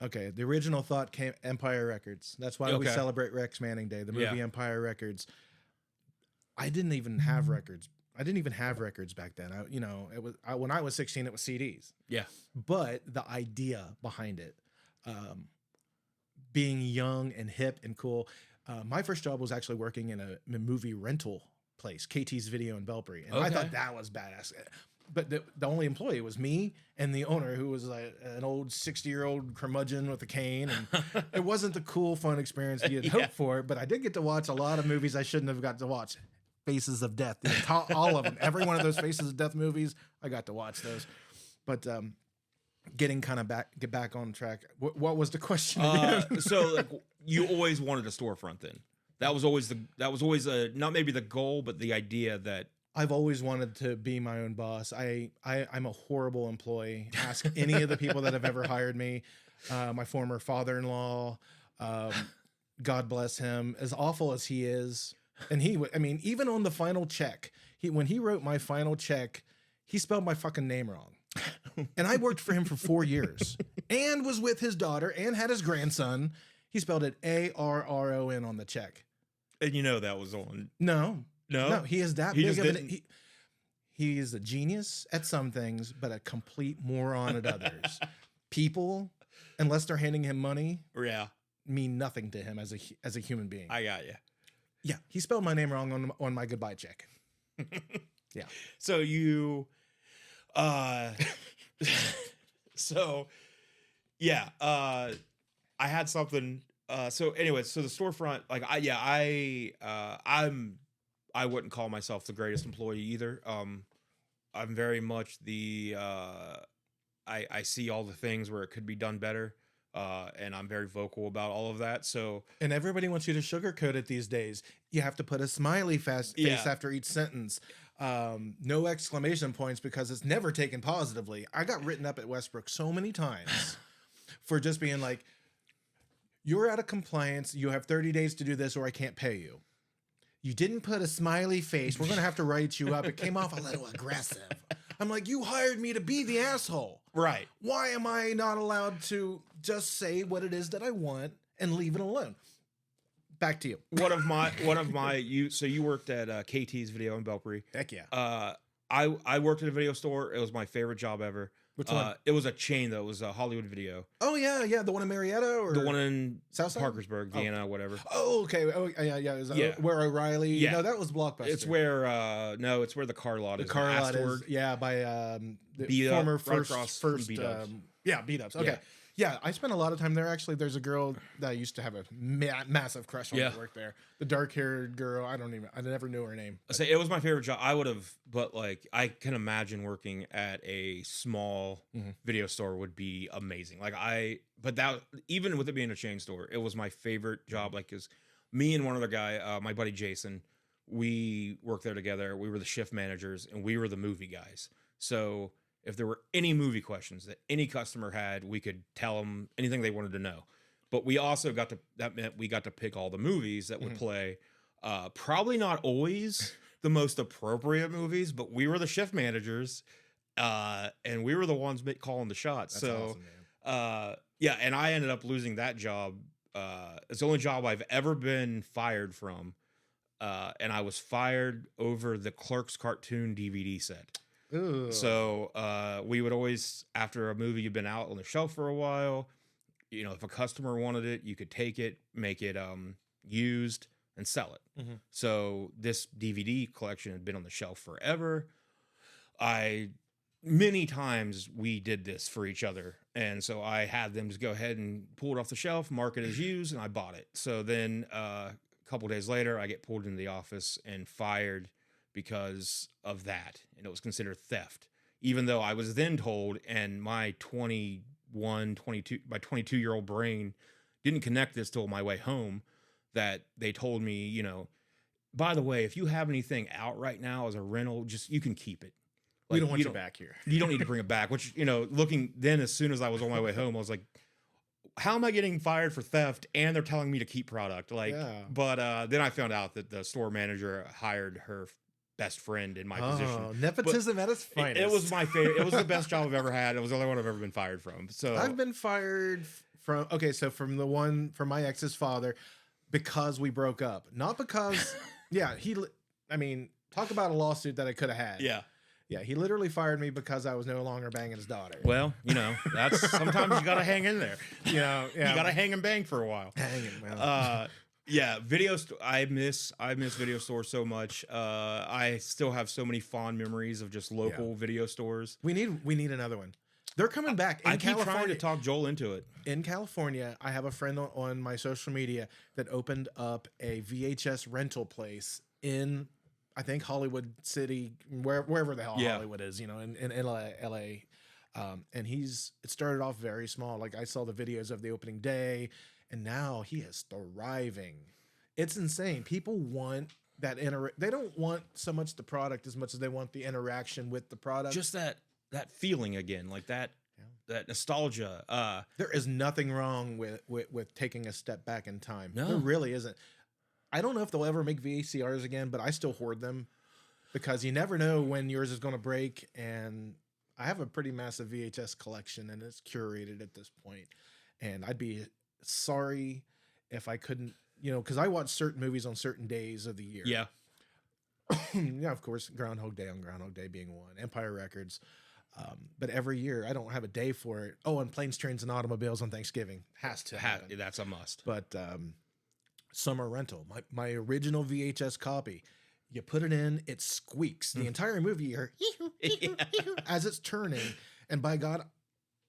Okay, the original thought came Empire Records. That's why we celebrate Rex Manning Day, the movie Empire Records. I didn't even have records. I didn't even have records back then. When I was 16, it was CDs. Yeah. But the idea behind it, being young and hip and cool. My first job was actually working in a movie rental place, KT's Video in Belpre. And I thought that was badass. But the only employee was me and the owner, who was like an old 60-year-old curmudgeon with a cane. And it wasn't the cool, fun experience you'd hoped for. But I did get to watch a lot of movies I shouldn't have got to watch. Faces of Death, all of them. Every one of those Faces of Death movies, I got to watch those. But getting kind of get back on track. What was the question again? So like, you always wanted a storefront then. That was always not maybe the goal, but the idea that I've always wanted to be my own boss. I'm a horrible employee. Ask any of the people that have ever hired me. My former father-in-law, God bless him, as awful as he is. And I mean, even on the final check, when he wrote my final check, he spelled my fucking name wrong. And I worked for him for 4 years and was with his daughter and had his grandson. He spelled it Arron on the check. And you know that was on. No, he is that He big just of didn't- he is a genius at some things, but a complete moron at others. People, unless they're handing him money, Yeah, mean nothing to him as a human being. I got you. Yeah, he spelled my name wrong on my goodbye check. Yeah. So you, so yeah, I had something. So anyway, so the storefront, like I wouldn't call myself the greatest employee either. I'm very much the, I see all the things where it could be done better. And I'm very vocal about all of that. So And everybody wants you to sugarcoat it these days. You have to put a smiley face Yeah. after each sentence. No exclamation points because it's never taken positively. I got written up at Westbrook so many times for just being like, you're out of compliance. You have 30 days to do this or I can't pay you. You didn't put a smiley face. We're going to have to write you up. It came off a little aggressive. I'm like, you hired me to be the asshole. right. Why am I not allowed to just say what it is that I want and leave it alone? Back to you. One of my you worked at KT's Video in Belpre. Heck yeah. I worked at a video store. It was my favorite job ever. Which one? It was a chain though. It was a Hollywood Video. Oh yeah, the one in Marietta or The one in Southside? Parkersburg, Vienna, whatever. Oh okay. Oh yeah. Is that Yeah. where O'Reilly? Yeah. No, that was Blockbuster. It's where no, it's where the car lot the is. car in lot is. Astorg. Yeah, by the Beat Up, former right first across from first. Beat-Ups. Yeah, Beat-Ups. Okay. Yeah, I spent a lot of time there. Actually, there's a girl that I used to have a massive crush on Yeah. that worked there. The dark-haired girl. I never knew her name. I say it was my favorite job. I would have, but like I can imagine working at a small Mhm. video store would be amazing. But that even with it being a chain store, it was my favorite job. Like, cause me and one other guy, my buddy Jason, we worked there together. We were the shift managers and we were the movie guys. So if there were any movie questions that any customer had, we could tell them anything they wanted to know. But we also that meant we got to pick all the movies that would Mhm. play. Probably not always the most appropriate movies, but we were the shift managers, and we were the ones calling the shots. That's So, awesome, man. yeah, and I ended up losing that job. It's the only job I've ever been fired from, and I was fired over the Clerks cartoon DVD set. Ooh. So we would always, after a movie had been out on the shelf for a while, you know, if a customer wanted it, you could take it, make it used, and sell it. Mhm. So this DVD collection had been on the shelf forever. Many times we did this for each other. And so I had them just go ahead and pull it off the shelf, mark it as used, and I bought it. So then a couple days later, I get pulled into the office and fired because of that. And it was considered theft, even though I was then told, and my 22-year-old brain didn't connect this till my way home, that they told me, you know, by the way, if you have anything out right now as a rental, you can keep it. We don't want you back here. You don't need to bring it back, which, you know, looking then, as soon as I was on my way home, I was like, how am I getting fired for theft? And they're telling me to keep product. Like, Yeah. but then I found out that the store manager hired her best friend in my position. Nepotism at its finest. It was my favorite. It was the best job I've ever had. It was the only one I've ever been fired from. So I've been fired from from my ex's father because we broke up. Not because talk about a lawsuit that I could have had. yeah. Yeah, he literally fired me because I was no longer banging his daughter. Well, you know, that's sometimes you gotta hang in there. You know, yeah. You gotta hang and bang for a while. hang it, man. Yeah, I miss video stores so much. I still have so many fond memories of just local video stores. we need another one. They're coming back. I keep trying to talk Joel into it. In California, I have a friend on my social media that opened up a VHS rental place in, I think, Hollywood City, wherever the hell Yeah. Hollywood is, you know, in LA. And it started off very small. Like, I saw the videos of the opening day, and now he is thriving. It's insane. People want they don't want so much the product as much as they want the interaction with the product. Just that feeling again, like that nostalgia. There is nothing wrong with taking a step back in time. No. There really isn't. I don't know if they'll ever make VCRs again, but I still hoard them because you never know when yours is going to break. And I have a pretty massive VHS collection, and it's curated at this point. And I'd be sorry if I couldn't, because I watch certain movies on certain days of the year. Yeah. Yeah, of course, Groundhog Day on Groundhog Day being one, Empire Records. But every year, I don't have a day for it. Oh, and Planes, Trains, and Automobiles on Thanksgiving has to happen. That's a must. But Summer Rental, my original VHS copy, you put it in, it squeaks. The entire movie, you hear as it's turning. And by God,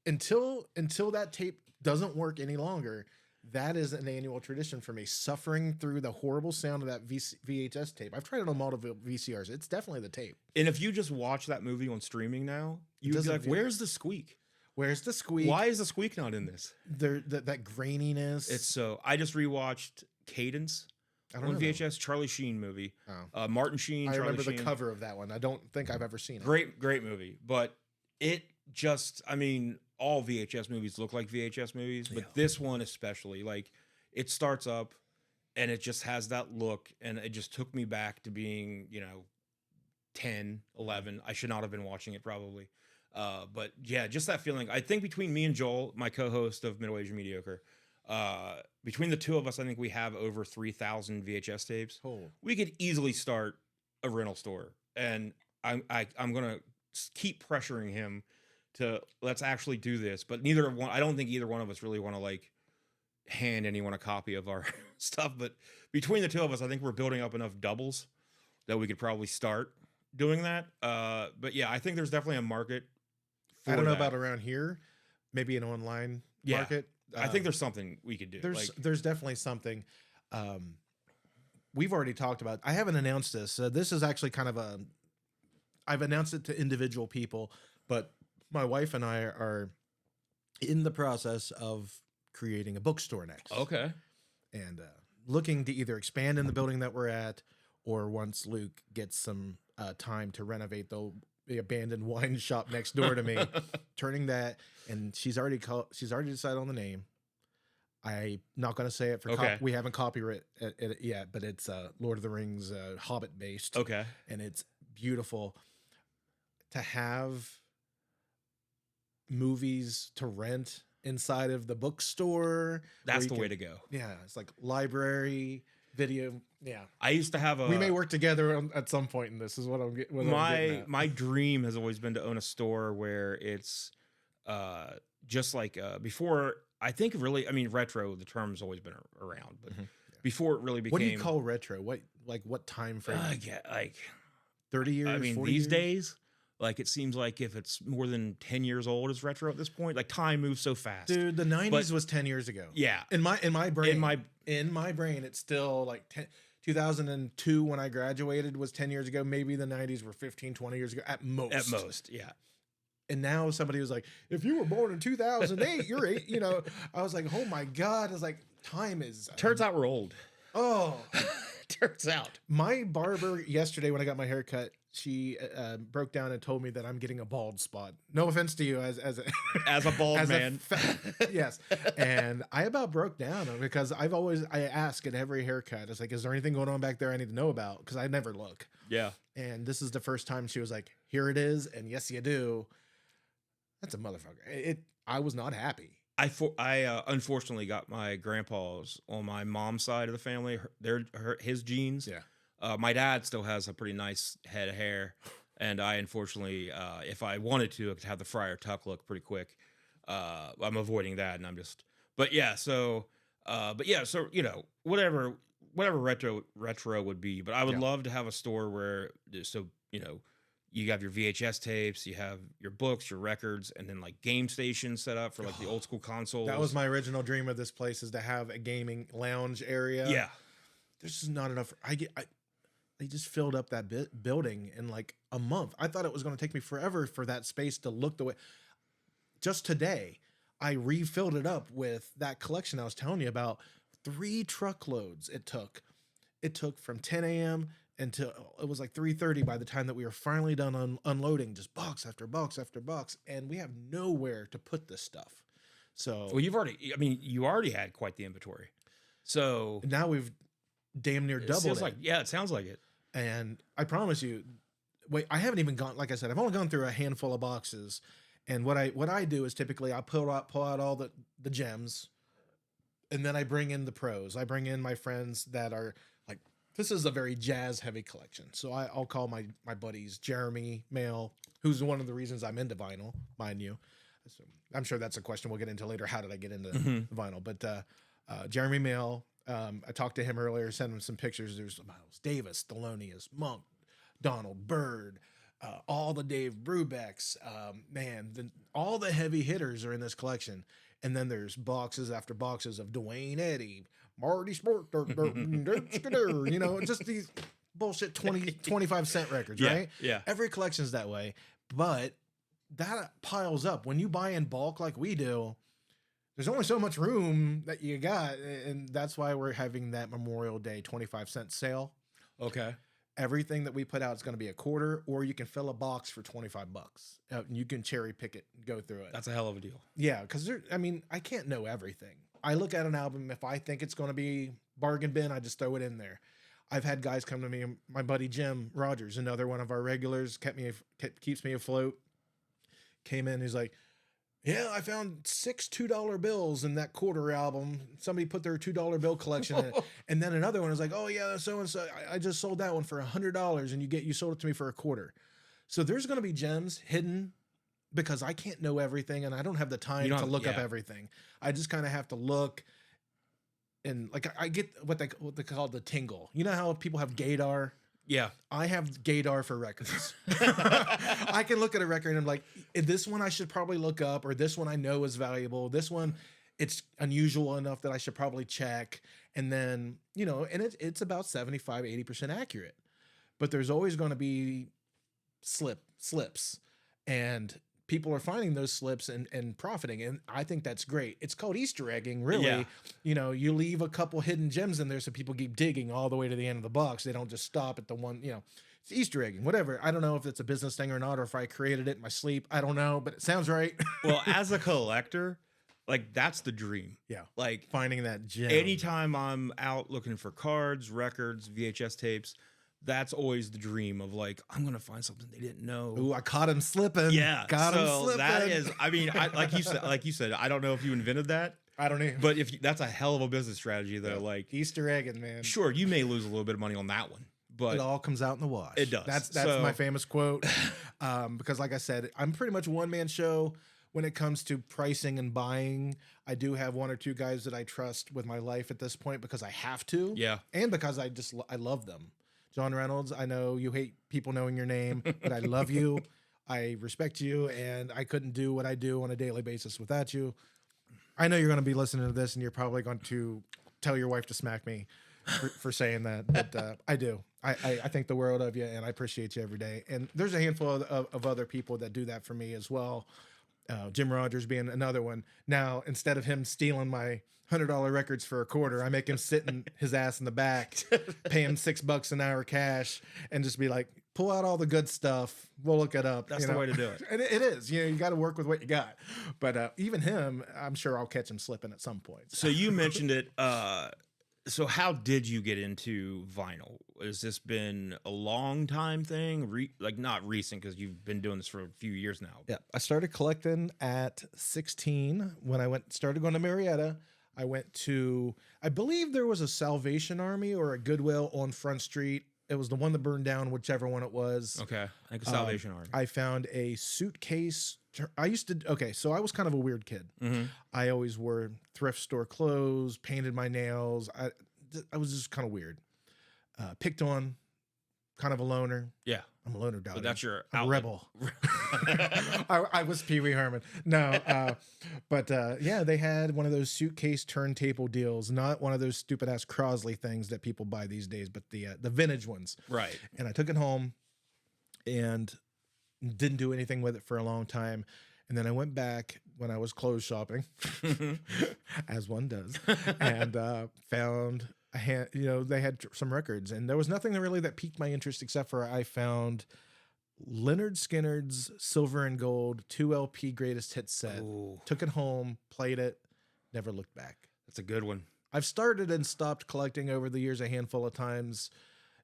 until that tape doesn't work any longer, that is an annual tradition for me, suffering through the horrible sound of that VHS tape. I've tried it on multiple VCRs. It's definitely the tape. And if you just watch that movie on streaming now, you'd be like, where's the squeak? Where's the squeak? Why is the squeak not in this? That graininess. I just rewatched Cadence on VHS, Charlie Sheen movie. Oh. Martin Sheen, I Charlie remember Sheen. the cover of that one. I don't think I've ever seen it. Great movie. But it just, all VHS movies look like VHS movies, but this one especially, like, it starts up and it just has that look, and it just took me back to being, 10, 11. I should not have been watching it probably. But yeah, just that feeling. I think between me and Joel, my co-host of Middle Age Mediocre, between the two of us, I think we have over 3,000 VHS tapes. Oh. We could easily start a rental store, and I'm gonna keep pressuring him to let's actually do this. But I don't think either one of us really want to like hand anyone a copy of our stuff. But between the two of us, I think we're building up enough doubles that we could probably start doing that. But yeah, I think there's definitely a market. I don't know about around here. Maybe an online market. I think there's something we could do. There's definitely something. We've already talked about. I haven't announced this. This is actually kind of I've announced it to individual people, but my wife and I are in the process of creating a bookstore next. Okay. And looking to either expand in the building that we're at, or once Luke gets some time to renovate the abandoned wine shop next door to me, turning that. And she's already decided on the name. I'm not going to say it for we haven't copyrighted it yet, but it's Lord of the Rings Hobbit based. Okay. And it's beautiful to have movies to rent inside of the bookstore. That's the way to go. Yeah, it's like library, video. Yeah, I used to have we may work together at some point in this. Is what I'm getting. My dream has always been to own a store where it's just like before. I think really, retro. The term's always been around, but before it really became. What do you call retro? What time frame? 30 years. 40 these years? days. Like, it seems like if it's more than 10 years old, it's retro at this point. Like, time moves so fast. Dude, the 90s was 10 years ago. Yeah. In my brain, it's still like 2002 when I graduated was 10 years ago. Maybe the 90s were 15, 20 years ago at most. At most, yeah. And now somebody was like, if you were born in 2008, you're 8. I was like, oh my God. It's like, time is. Turns out we're old. Oh. Turns out. My barber yesterday when I got my hair cut, she broke down and told me that I'm getting a bald spot. No offense to you as a bald man. Yes. And I about broke down because I ask at every haircut. It's like, is there anything going on back there I need to know about? Because I never look. Yeah. And this is the first time she was like, here it is. And yes, you do. That's a motherfucker. I was not happy. I unfortunately got my grandpa's on my mom's side of the family. His genes. Yeah. My dad still has a pretty nice head of hair, and I unfortunately, if I wanted to, I could have the Friar Tuck look pretty quick. I'm avoiding that, and I'm just. But yeah, so whatever retro would be. But I would love to have a store where you have your VHS tapes, you have your books, your records, and then like game stations set up for like the old school consoles. That was my original dream of this place, is to have a gaming lounge area. Yeah. There's just not enough. They just filled up that building in like a month. I thought it was going to take me forever for that space to look the way. Just today, I refilled it up with that collection I was telling you about. 3 truckloads it took. It took from 10 a.m. until it was like 3:30 by the time that we were finally done unloading just box after box after box, and we have nowhere to put this stuff. So Well, you already had quite the inventory. So now we've damn near it doubled feels it. like, yeah, it sounds like it. And I promise you, wait, I haven't even gone, like I said, I've only gone through a handful of boxes. And what I do is typically I pull out all the gems, and then I bring in the pros. I bring in my friends that are like, this is a very jazz heavy collection. So I'll call my buddies Jeremy Mail, who's one of the reasons I'm into vinyl, mind you. So I'm sure that's a question we'll get into later. How did I get into vinyl? But Jeremy Mail, I talked to him earlier, sent him some pictures. There's Miles Davis, Thelonious Monk, Donald Byrd, all the Dave Brubecks, all the heavy hitters are in this collection. And then there's boxes after boxes of Dwayne Eddy, Marty Sport, you know, just these bullshit 25 cent records, right? Yeah. Every collection's that way, but that piles up. When you buy in bulk like we do, there's only so much room that you got, and that's why we're having that Memorial Day 25-cent sale. Okay. Everything that we put out is going to be a quarter, or you can fill a box for $25. And you can cherry pick it and go through it. That's a hell of a deal. Yeah, because I can't know everything. I look at an album, if I think it's going to be bargain bin, I just throw it in there. I've had guys come to me, my buddy Jim Rogers, another one of our regulars, keeps me afloat, came in, he's like, yeah, I found 6 $2 bills in that quarter album. Somebody put their $2 bill collection in it. And then another one was like, oh yeah, so-and-so, I just sold that one for $100 and you sold it to me for a quarter. So there's going to be gems hidden because I can't know everything and I don't have the time to look up everything. I just kind of have to look, and like I get what they call the tingle. You know how people have gaydar? Yeah. I have gaydar for records. I can look at a record and I'm like, this one I should probably look up, or this one I know is valuable. This one, it's unusual enough that I should probably check. And then, you know, and it's about 75, 80% accurate. But there's always going to be slips. And people are finding those slips and profiting. And I think that's great. It's called Easter egging, really. Yeah. You know, you leave a couple hidden gems in there so people keep digging all the way to the end of the box. They don't just stop at the one, you know, it's Easter egging, whatever. I don't know if it's a business thing or not, or if I created it in my sleep. I don't know, but it sounds right. Well, as a collector, like that's the dream. Yeah. Like Finding that gem. anytime I'm out looking for cards, records, VHS tapes, that's always the dream of like, I'm going to find something they didn't know. Ooh, I caught him slipping. Yeah. Got him so slipping. that is, I mean, like you said, I don't know if you invented that, I don't know. but that's a hell of a business strategy though. Yeah. Like Easter egging, man. sure, you may lose a little bit of money on that one, but It all comes out in the wash. It does. That's So- my famous quote. Because like I said, I'm pretty much a one-man show when it comes to pricing and buying. I do have one or two guys that I trust with my life at this point because I have to. yeah. And because I love them. John Reynolds, I know you hate people knowing your name, but I love you. I respect you, and I couldn't do what I do on a daily basis without you. I know you're going to be listening to this, and you're probably going to tell your wife to smack me for saying that, but I do. I think the world of you, and I appreciate you every day. And there's a handful of other people that do that for me as well. Jim Rogers being another one. Now, instead of him stealing my $100 records for a quarter, I make him sit in his ass in the back, pay him $6 an hour cash, and just be like, pull out all the good stuff. We'll look it up. That's the way to do it. And it is. You know, you got to work with what you got. But even him, I'm sure I'll catch him slipping at some point. So you mentioned it. So how did you get into vinyl? Has this been a long time thing? Like not recent because you've been doing this for a few years now. Yeah, I started collecting at 16 when I started going to Marietta. I went to, I believe there was a Salvation Army or a Goodwill on Front Street. It was the one that burned down, whichever one it was. Okay, I think Salvation Army. I found a suitcase. So I was kind of a weird kid. Mm-hmm. I always wore thrift store clothes, painted my nails. I was just kind of weird. Picked on, kind of a loner. Yeah, I'm a loner, dog. but that's your I'm a outlet. rebel. I was Pee Wee Herman. No, but yeah, they had one of those suitcase turntable deals, not one of those stupid ass Crosley things that people buy these days, but the vintage ones. Right. And I took it home and didn't do anything with it for a long time. And then I went back when I was clothes shopping, as one does, and found they had some records, and there was nothing really that piqued my interest except for I found Leonard Skinner's Silver and Gold 2 LP greatest hit set. Ooh, Took it home, played it, never looked back. that's a good one. I've started and stopped collecting over the years a handful of times.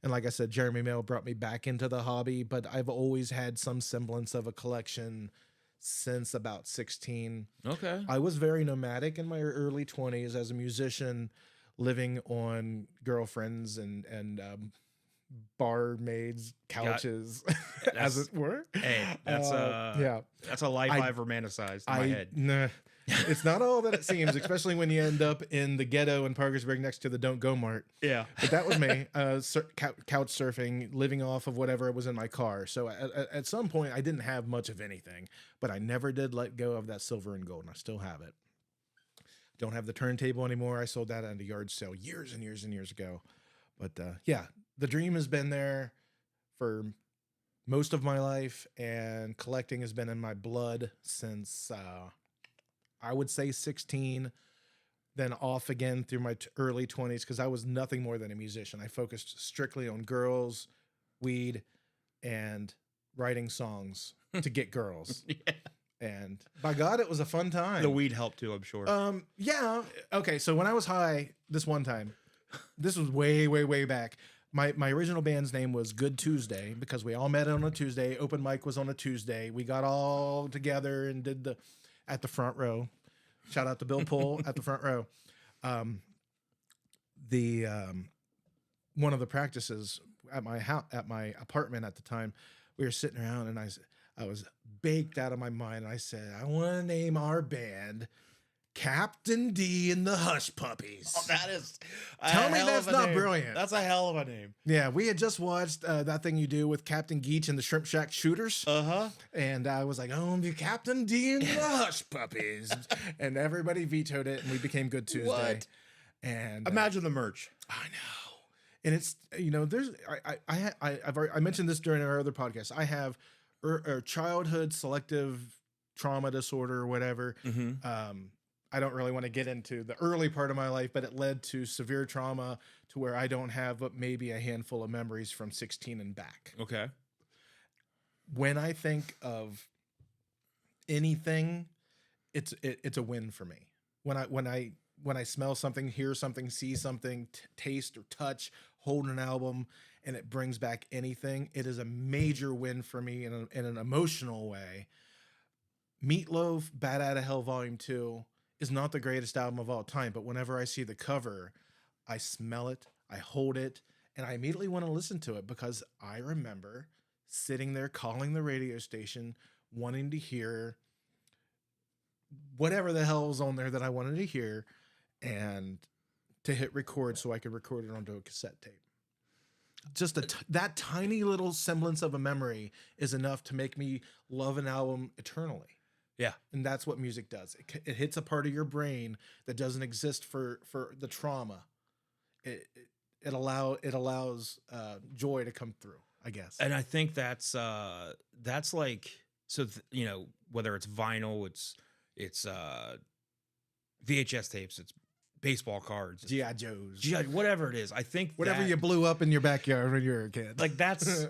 And like I said, Jeremy Mail brought me back into the hobby, but I've always had some semblance of a collection since about 16. Okay. I was very nomadic in my early 20s as a musician, living on girlfriends and barmaids' couches, as it were. Hey, that's that's a life I've romanticized in my head. Nah, it's not all that it seems, especially when you end up in the ghetto in Parkersburg next to the Don't Go Mart. Yeah. But that was me, couch surfing, living off of whatever was in my car. So at some point, I didn't have much of anything, but I never did let go of that silver and gold, and I still have it. Don't have the turntable anymore. I sold that at a yard sale years and years and years ago. But yeah, the dream has been there for most of my life, and collecting has been in my blood since I would say 16, then off again through my early 20s, because I was nothing more than a musician. I focused strictly on girls, weed, and writing songs to get girls. Yeah. And by God, it was a fun time. The weed helped too, I'm sure. Yeah. Okay. So when I was high this one time, this was way, way, way back. My original band's name was Good Tuesday because we all met on a Tuesday. Open mic was on a Tuesday. We got all together and did at the front row. Shout out to Bill Pohl at the front row. One of the practices at my at my apartment at the time, we were sitting around and I was baked out of my mind. And I said, I want to name our band Captain D and the Hush Puppies. Oh, that is. Tell me that's not brilliant. That's a hell of a name. Yeah, we had just watched That Thing You Do with Captain Geach and the Shrimp Shack Shooters. Uh-huh. And I was like, oh, be Captain D and the Hush Puppies. And everybody vetoed it, and we became Good Tuesday. What? And Imagine the merch. I know. And it's, there's, I mentioned this during our other podcast. I have a childhood selective trauma disorder or whatever. Mm-hmm. I don't really want to get into the early part of my life, but it led to severe trauma to where I don't have but maybe a handful of memories from 16 and back. Okay. When I think of anything, it's a win for me. When I smell something, hear something, see something, taste or touch, hold an album, and it brings back anything, it is a major win for me in an emotional way. Meatloaf, Bat Outta Hell Volume 2 is not the greatest album of all time, but whenever I see the cover, I smell it, I hold it, and I immediately want to listen to it because I remember sitting there calling the radio station, wanting to hear whatever the hell was on there that I wanted to hear, and to hit record so I could record it onto a cassette tape. Just that tiny little semblance of a memory is enough to make me love an album eternally. Yeah. And that's what music does. It hits a part of your brain that doesn't exist for the trauma. It allows joy to come through, I guess. And I think that's like, so, whether it's vinyl, it's VHS tapes, it's baseball cards, G.I. Joes, whatever it is. I think whatever you blew up in your backyard when you were a kid. Like that's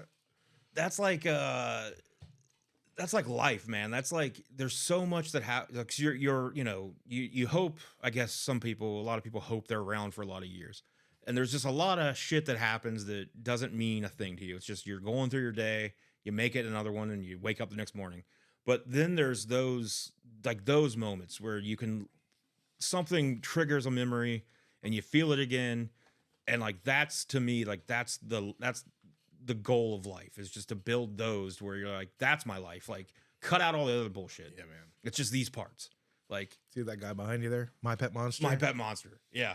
like life, man. That's like, there's so much that happens. Like you hope, I guess a lot of people hope they're around for a lot of years. And there's just a lot of shit that happens that doesn't mean a thing to you. It's just, you're going through your day, you make it another one, and you wake up the next morning. But then there's those moments where something triggers a memory and you feel it again. And like, that's, to me, like that's the goal of life, is just to build those where you're like, that's my life. Like, cut out all the other bullshit. Yeah, man. It's just these parts. Like, see that guy behind you there? My Pet Monster. My Pet Monster. Yeah.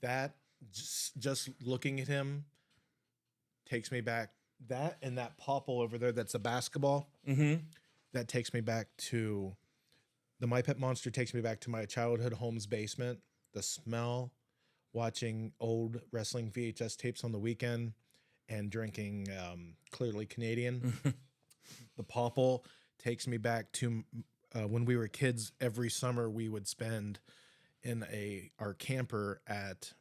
That just looking at him takes me back. That and that popple over there, that's a basketball. Mm-hmm. That takes me back to the My Pet Monster. Takes me back to my childhood home's basement. The smell, watching old wrestling VHS tapes on the weekend, and drinking Clearly Canadian. The popple takes me back to when we were kids. Every summer we would spend in our camper at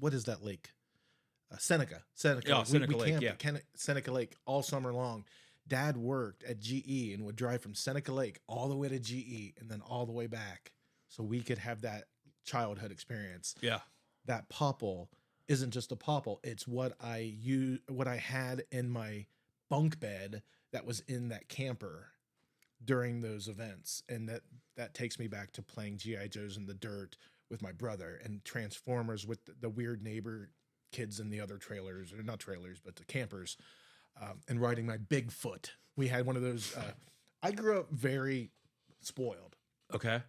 what is that lake? Seneca. Oh, Seneca Lake, camped yeah. at Seneca Lake all summer long. Dad worked at GE and would drive from Seneca Lake all the way to GE and then all the way back so we could have that childhood experience. Yeah. That popple isn't just a popple. It's what I had in my bunk bed that was in that camper during those events. And that takes me back to playing G.I. Joes in the dirt with my brother and Transformers with the weird neighbor kids in the other trailers, or not trailers, but the campers, and riding my Bigfoot. We had one of those. I grew up very spoiled. Okay.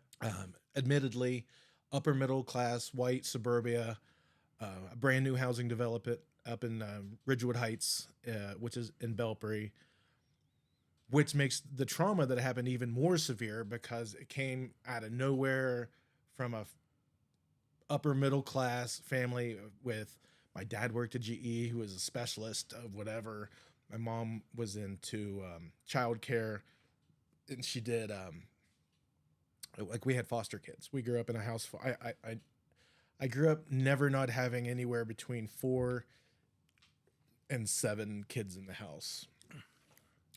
Admittedly, upper middle class, white suburbia, a brand new housing development up in Ridgewood Heights, which is in Belpre, which makes the trauma that happened even more severe because it came out of nowhere from a upper middle class family with my dad worked at GE, who was a specialist of whatever. My mom was into childcare, and she did like we had foster kids. We grew up in a house. I grew up never not having anywhere between 4 and 7 kids in the house.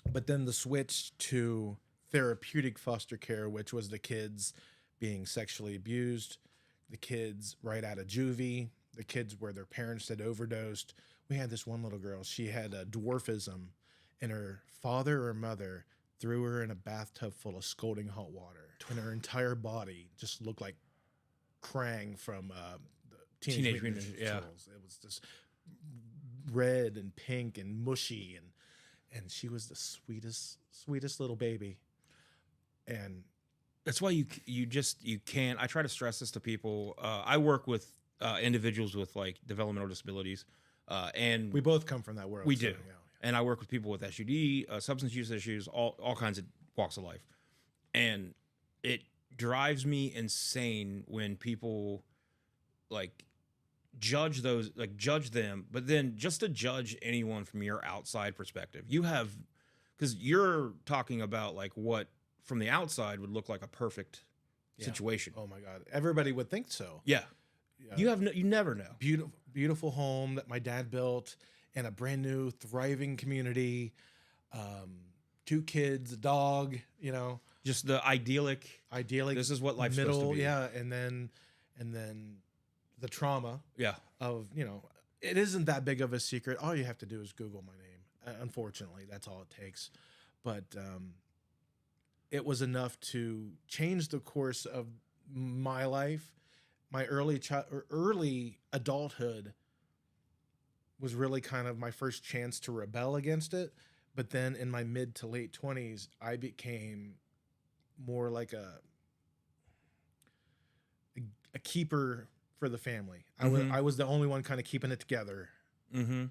But then the switch to therapeutic foster care, which was the kids being sexually abused, the kids right out of juvie, the kids where their parents had overdosed. We had this one little girl. She had a dwarfism, and her father or mother threw her in a bathtub full of scalding hot water, and her entire body just looked like Krang from the Teenage Mutant Ninja Turtles. It was just red and pink and mushy, and she was the sweetest little baby. And that's why you can't. I try to stress this to people. I work with individuals with like developmental disabilities, and we both come from that world. We do. Yeah. And I work with people with SUD, substance use issues, all kinds of walks of life. And it drives me insane when people like judge them, but then just to judge anyone from your outside perspective. Because you're talking about like what from the outside would look like a perfect situation. Oh my God. Everybody would think so. Yeah. You never know. Beautiful home that my dad built in a brand new thriving community. 2 kids, a dog, just the idyllic. This is what life's supposed to be. Yeah. And then the trauma. Yeah. Of, it isn't that big of a secret. All you have to do is Google my name. Unfortunately, that's all it takes. But, it was enough to change the course of my life. My early adulthood was really kind of my first chance to rebel against it. But then in my mid to late 20s, I became more like a keeper for the family. Mm-hmm. I was the only one kind of keeping it together. Mm-hmm.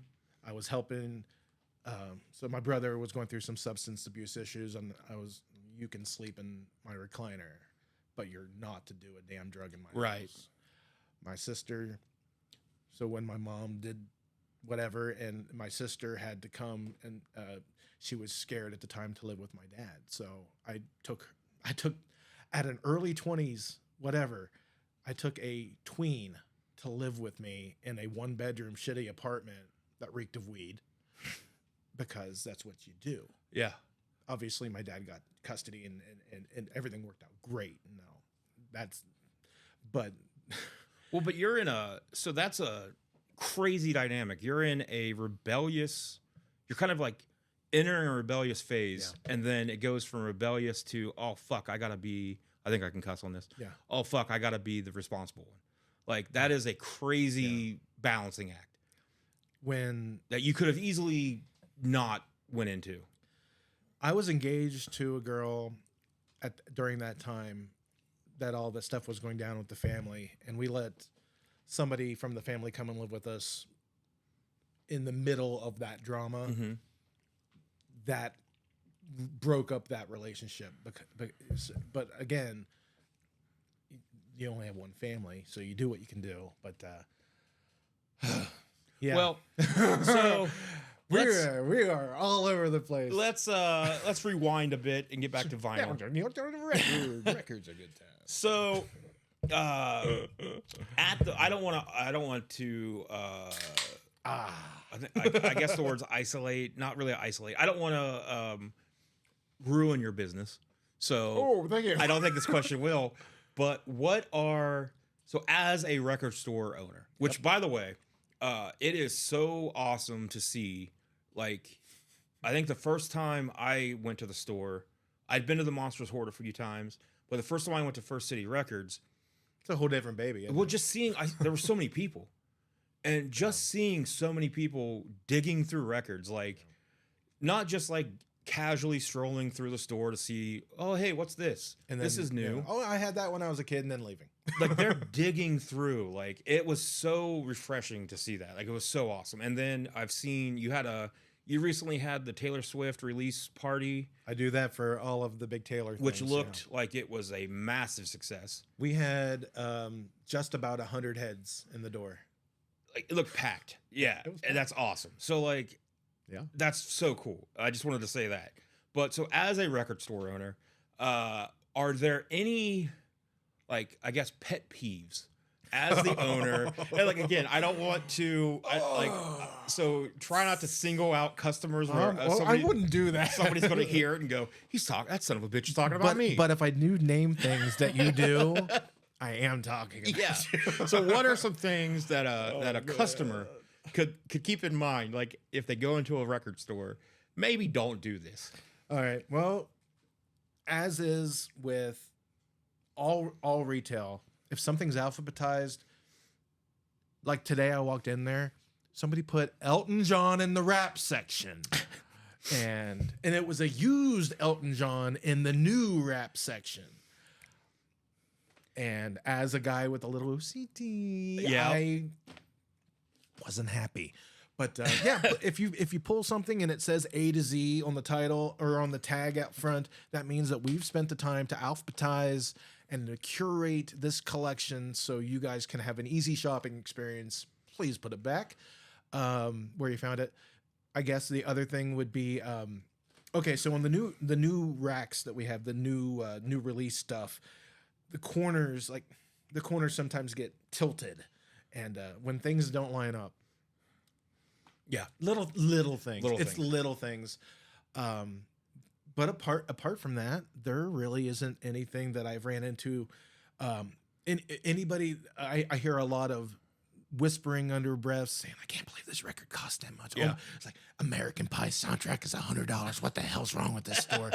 I was helping. So my brother was going through some substance abuse issues, and you can sleep in my recliner, but you're not to do a damn drug in my house. My sister, so when my mom did whatever, and my sister had to come, and she was scared at the time to live with my dad. So I took at an early 20s, whatever, I took a tween to live with me in a 1-bedroom shitty apartment that reeked of weed, because that's what you do. Yeah. Obviously my dad got custody and everything worked out great. But you're so that's a crazy dynamic. You're in a rebellious, you're kind of like entering a rebellious phase. Yeah. And then it goes from rebellious to, oh fuck, I think I can cuss on this. Yeah. Oh fuck, I gotta be the responsible one. Like that is a crazy balancing act. That you could have easily not went into. I was engaged to a girl during that time that all the stuff was going down with the family, and we let somebody from the family come and live with us in the middle of that drama. Mm-hmm. That broke up that relationship. But again, you only have one family, so you do what you can do. But yeah. Well, so we are all over the place. Let's rewind a bit and get back to vinyl. Records are good time. So At the, I don't want to. I guess the words isolate, not really isolate. I don't want to ruin your business. So thank you. I don't think this question will. But as a record store owner, which by the way, it is so awesome to see. Like, I think the first time I went to the store, I'd been to the Monsters Horde a few times, but the first time I went to First City Records, It's a whole different baby. well, just seeing, there were so many people, and just seeing so many people digging through records, like not just like casually strolling through the store to see, oh, hey, what's this? And This is new. Oh, I had that when I was a kid and then leaving. Like, they're digging through. Like, it was so refreshing to see that. Like, it was so awesome. And then I've seen you recently had the Taylor Swift release party, I do that for all of the big Taylor which things, looked like it was a massive success. We had just about 100 heads in the door. Like, it looked packed. Yeah, It was and that's awesome. So, like, Yeah. that's so cool. I just wanted to say that. But so, as a record store owner, are there any, like, I guess, pet peeves as the owner? And, like, again, I don't want to, so try not to single out customers where I wouldn't do that. somebody's going to hear it and go, that son of a bitch is talking about me. But if I knew name things that you do, I am talking about Yeah. you. So what are some things that a customer could keep in mind, like if they go into a record store, maybe don't do this? All right. Well, as is with all retail, if something's alphabetized, like today I walked in there, somebody put Elton John in the rap section. And it was a used Elton John in the new rap section. And as a guy with a little OCD, Yeah. I wasn't happy. But yeah, but if you pull something and it says A to Z on the title or on the tag out front, that means that we've spent the time to alphabetize and to curate this collection so you guys can have an easy shopping experience. Please put it back where you found it. I guess the other thing would be okay. So on the new racks that we have, the new release stuff, the corners sometimes get tilted, and when things don't line up. Yeah. Little things. Little things. But apart from that, there really isn't anything that I've ran into. Anybody, I hear a lot of whispering under breath saying, I can't believe this record cost that much. Yeah. Oh, it's like American Pie soundtrack is $100. What the hell's wrong with this store?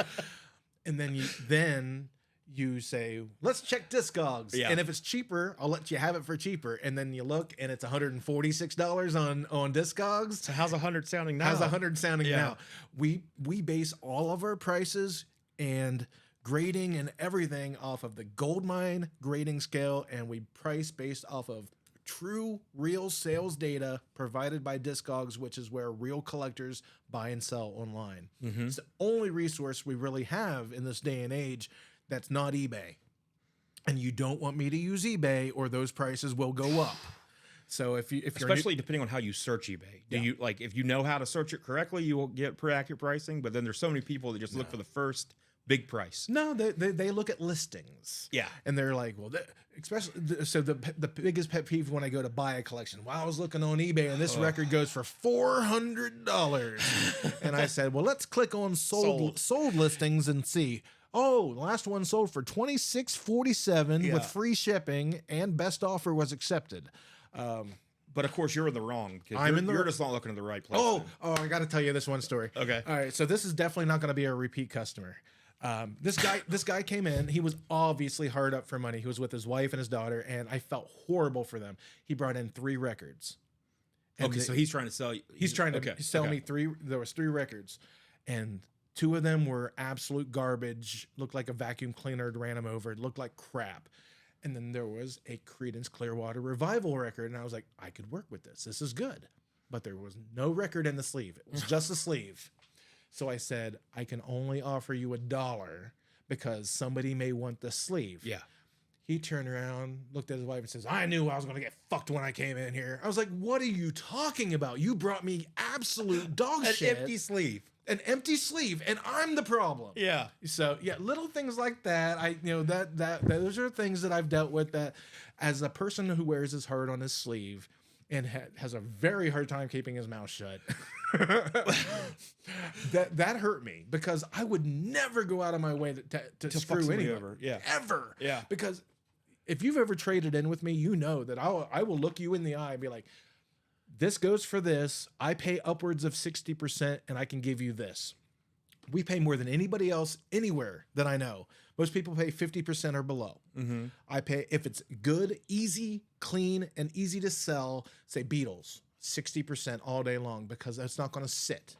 And then you say, let's check Discogs. Yeah. And if it's cheaper, I'll let you have it for cheaper. And then you look and it's $146 on Discogs. So how's 100 sounding now? How's 100 sounding Yeah. now? We base all of our prices and grading and everything off of the Goldmine grading scale, and we price based off of true real sales data provided by Discogs, which is where real collectors buy and sell online. Mm-hmm. It's the only resource we really have in this day and age that's not eBay. And you don't want me to use eBay or those prices will go up. So if you're Especially depending on how you search eBay. Do you, like, if you know how to search it correctly, you will get pretty accurate pricing, but then there's so many people that just look for the first big price. No, they look at listings. Yeah. And they're like, well, so the biggest pet peeve when I go to buy a collection, well, I was looking on eBay and this record goes for $400. And I said, well, let's click on sold listings and see. Oh, the last one sold for $26.47 with free shipping and best offer was accepted. But of course, you're in the wrong because you're just not looking in the right place. Oh, I got to tell you this one story. Okay. All right. So this is definitely not going to be a repeat customer. This guy came in. He was obviously hard up for money. He was with his wife and his daughter, and I felt horrible for them. He brought in 3 records. And so he's trying to sell you. He's trying to sell me 3. There was 3 records, and 2 of them were absolute garbage. Looked like a vacuum cleaner had ran them over. It looked like crap. And then there was a Creedence Clearwater Revival record, and I was like, I could work with this. This is good. But there was no record in the sleeve. It was just a sleeve. So I said, I can only offer you $1 because somebody may want the sleeve. Yeah. He turned around, looked at his wife and says, I knew I was going to get fucked when I came in here. I was like, what are you talking about? You brought me absolute dog shit. Empty sleeve. an empty sleeve, and I'm the problem. Yeah. So yeah, little things like that. That those are things that I've dealt with. That as a person who wears his heart on his sleeve and has a very hard time keeping his mouth shut. that hurt me because I would never go out of my way to screw anyone over. Yeah. ever. Yeah. Because if you've ever traded in with me, you know that I will look you in the eye and be like, this goes for this. I pay upwards of 60% and I can give you this. We pay more than anybody else anywhere that I know. Most people pay 50% or below. Mm-hmm. I pay, if it's good, easy, clean, and easy to sell, say Beatles, 60% all day long because that's not going to sit.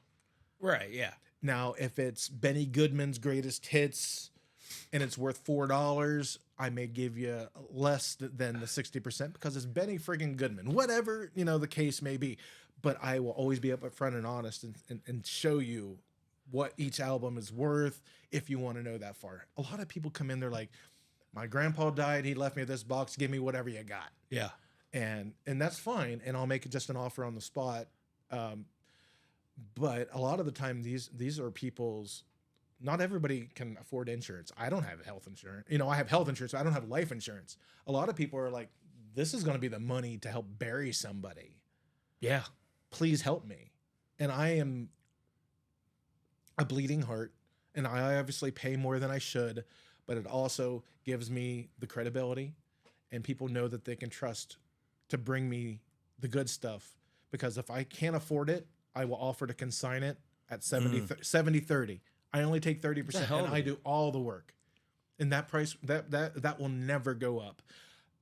Right. Yeah. Now, if it's Benny Goodman's greatest hits and it's worth $4, I may give you less than the 60% because it's Benny friggin' Goodman, whatever, the case may be. But I will always be upfront and honest and show you what each album is worth if you want to know that far. A lot of people come in, they're like, my grandpa died, he left me this box, give me whatever you got. Yeah. And that's fine, and I'll make just an offer on the spot. But a lot of the time, these are people's. Not everybody can afford insurance. I don't have health insurance. I have health insurance. I don't have life insurance. A lot of people are like, "This is going to be the money to help bury somebody. Yeah. Please help me." And I am a bleeding heart, and I obviously pay more than I should, but it also gives me the credibility, and people know that they can trust to bring me the good stuff, because if I can't afford it, I will offer to consign it at 70-30. I only take 30% and I do all the work. And that price, that will never go up.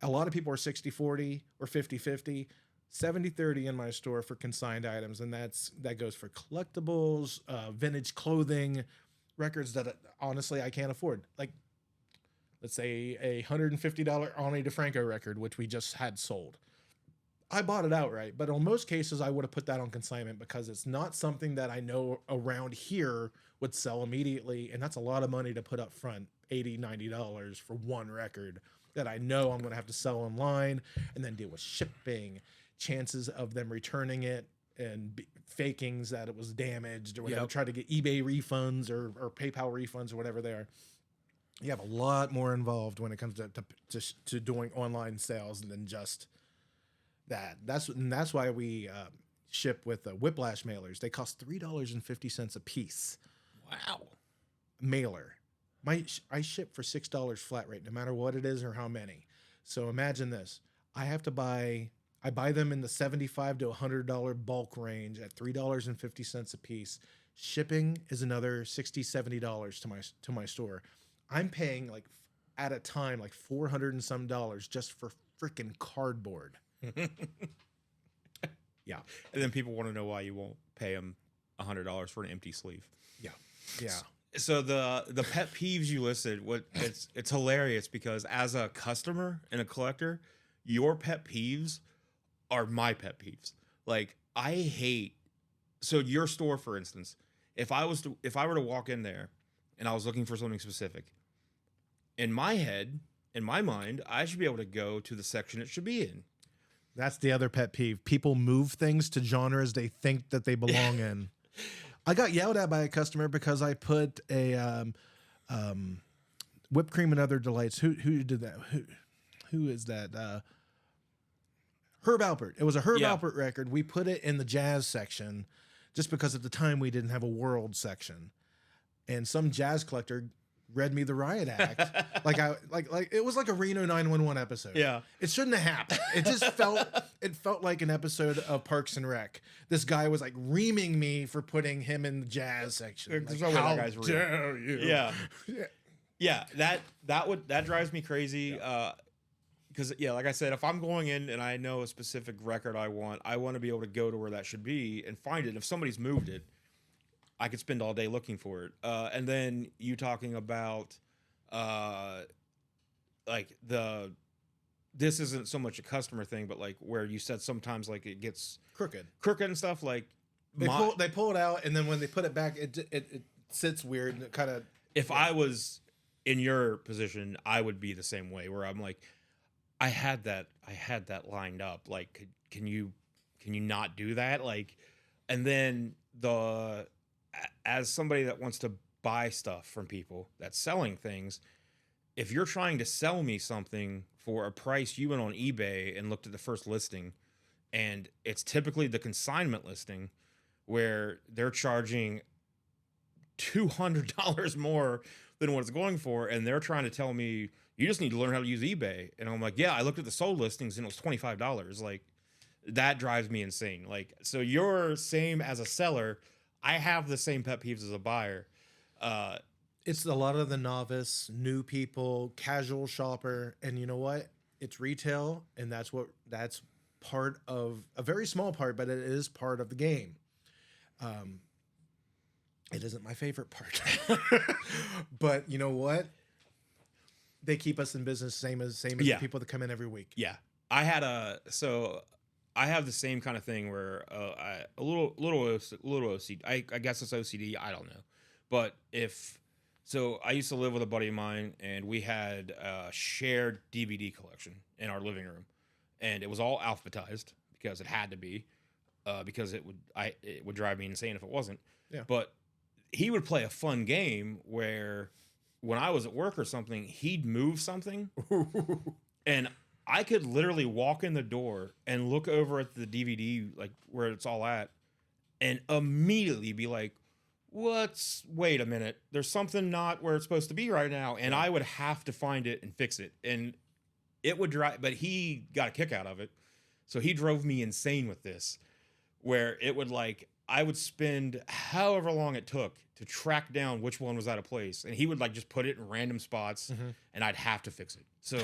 A lot of people are 60-40 or 50-50, 70-30 in my store for consigned items. And that goes for collectibles, vintage clothing, records that honestly I can't afford. Like, let's say a $150 Ani DeFranco record, which we just had sold. I bought it outright, but in most cases, I would have put that on consignment because it's not something that I know around here would sell immediately. And that's a lot of money to put up front, $80, $90 for one record that I know I'm going to have to sell online and then deal with shipping, chances of them returning it and fakings that it was damaged or whatever, try to get eBay refunds or PayPal refunds or whatever they are. You have a lot more involved when it comes to doing online sales than just that. That's why we ship with Whiplash mailers. They cost $3.50 a piece. Wow. Mailer. I ship for $6 flat rate, no matter what it is or how many. So imagine this. I buy them in the $75 to $100 bulk range at $3.50 a piece. Shipping is another $60, $70 to my store. I'm paying at a time $400 and some just for freaking cardboard. Yeah. And then people want to know why you won't pay them $100 for an empty sleeve. Yeah. Yeah. So the pet peeves you listed, it's hilarious because as a customer and a collector, your pet peeves are my pet peeves. Like, I hate, so your store, for instance, if I were to walk in there and I was looking for something specific, in my head, in my mind, I should be able to go to the section it should be in. That's the other pet peeve. People move things to genres they think that they belong in. I got yelled at by a customer because I put a whipped cream and other delights. Who did that? Who is that? Herb Alpert. It was a Herb Alpert record. We put it in the jazz section just because at the time we didn't have a world section. And some jazz collector read me the riot act. like it was like a Reno 911 episode. Yeah. It shouldn't have happened. It just felt like an episode of Parks and Rec. This guy was reaming me for putting him in the jazz section. There's Like, no way how that guy's real. dare you? Yeah. Yeah, that drives me crazy. Because like I said, if I'm going in and I know a specific record I want to be able to go to where that should be and find it. If somebody's moved it, I could spend all day looking for it. And then you talking about this isn't so much a customer thing, but where you said sometimes it gets Crooked and stuff. They pull it out, and then when they put it back, it sits weird and it kind of. If I was in your position, I would be the same way. Where I'm like, I had that lined up. Can you not do that? And then as somebody that wants to buy stuff from people that's selling things, if you're trying to sell me something for a price you went on eBay and looked at the first listing, and it's typically the consignment listing where they're charging $200 more than what it's going for, and they're trying to tell me you just need to learn how to use eBay, and I'm like, yeah, I looked at the sold listings and it was $25. Like, that drives me insane. Like, so you're same as a seller. I have the same pet peeves as a buyer. It's a lot of the novice, new people, casual shopper, and you know what? It's retail, and that's part of a very small part, but it is part of the game. It isn't my favorite part, but you know what? They keep us in business, same as the people that come in every week. Yeah, I had I have the same kind of thing where a little OCD. I guess it's OCD. I don't know, but so I used to live with a buddy of mine, and we had a shared DVD collection in our living room, and it was all alphabetized because it had to be, because it would drive me insane if it wasn't. Yeah. But he would play a fun game where when I was at work or something, he'd move something, and I could literally walk in the door and look over at the DVD, like where it's all at, and immediately be like, wait a minute, there's something not where it's supposed to be right now. And I would have to find it and fix it. And it would drive, but he got a kick out of it. So he drove me insane with this, where it would I would spend however long it took to track down which one was out of place. And he would just put it in random spots, and I'd have to fix it. So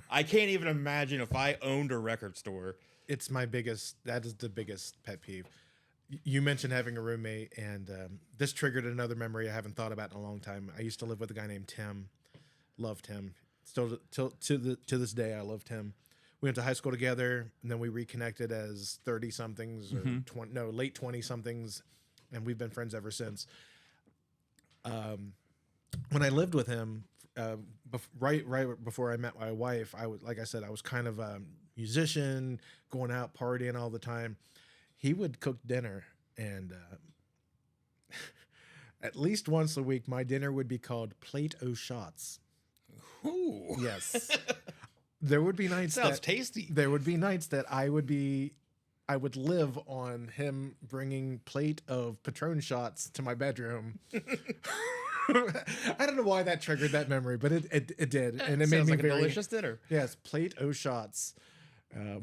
I can't even imagine if I owned a record store. That is the biggest pet peeve. You mentioned having a roommate, and this triggered another memory I haven't thought about in a long time. I used to live with a guy named Tim. Loved him. Still to this day, I loved him. We went to high school together, and then we reconnected as 30-somethings or late 20-somethings, and we've been friends ever since. When I lived with him, right before I met my wife, I was kind of a musician, going out partying all the time. He would cook dinner, and at least once a week, my dinner would be called Plate O' Shots. Ooh. Yes. There would be nights Sounds tasty. There would be nights that I would live on him bringing plate of Patron shots to my bedroom. I don't know why that triggered that memory, but it did, and it made me a delicious dinner. Yes, Plate O' Shots.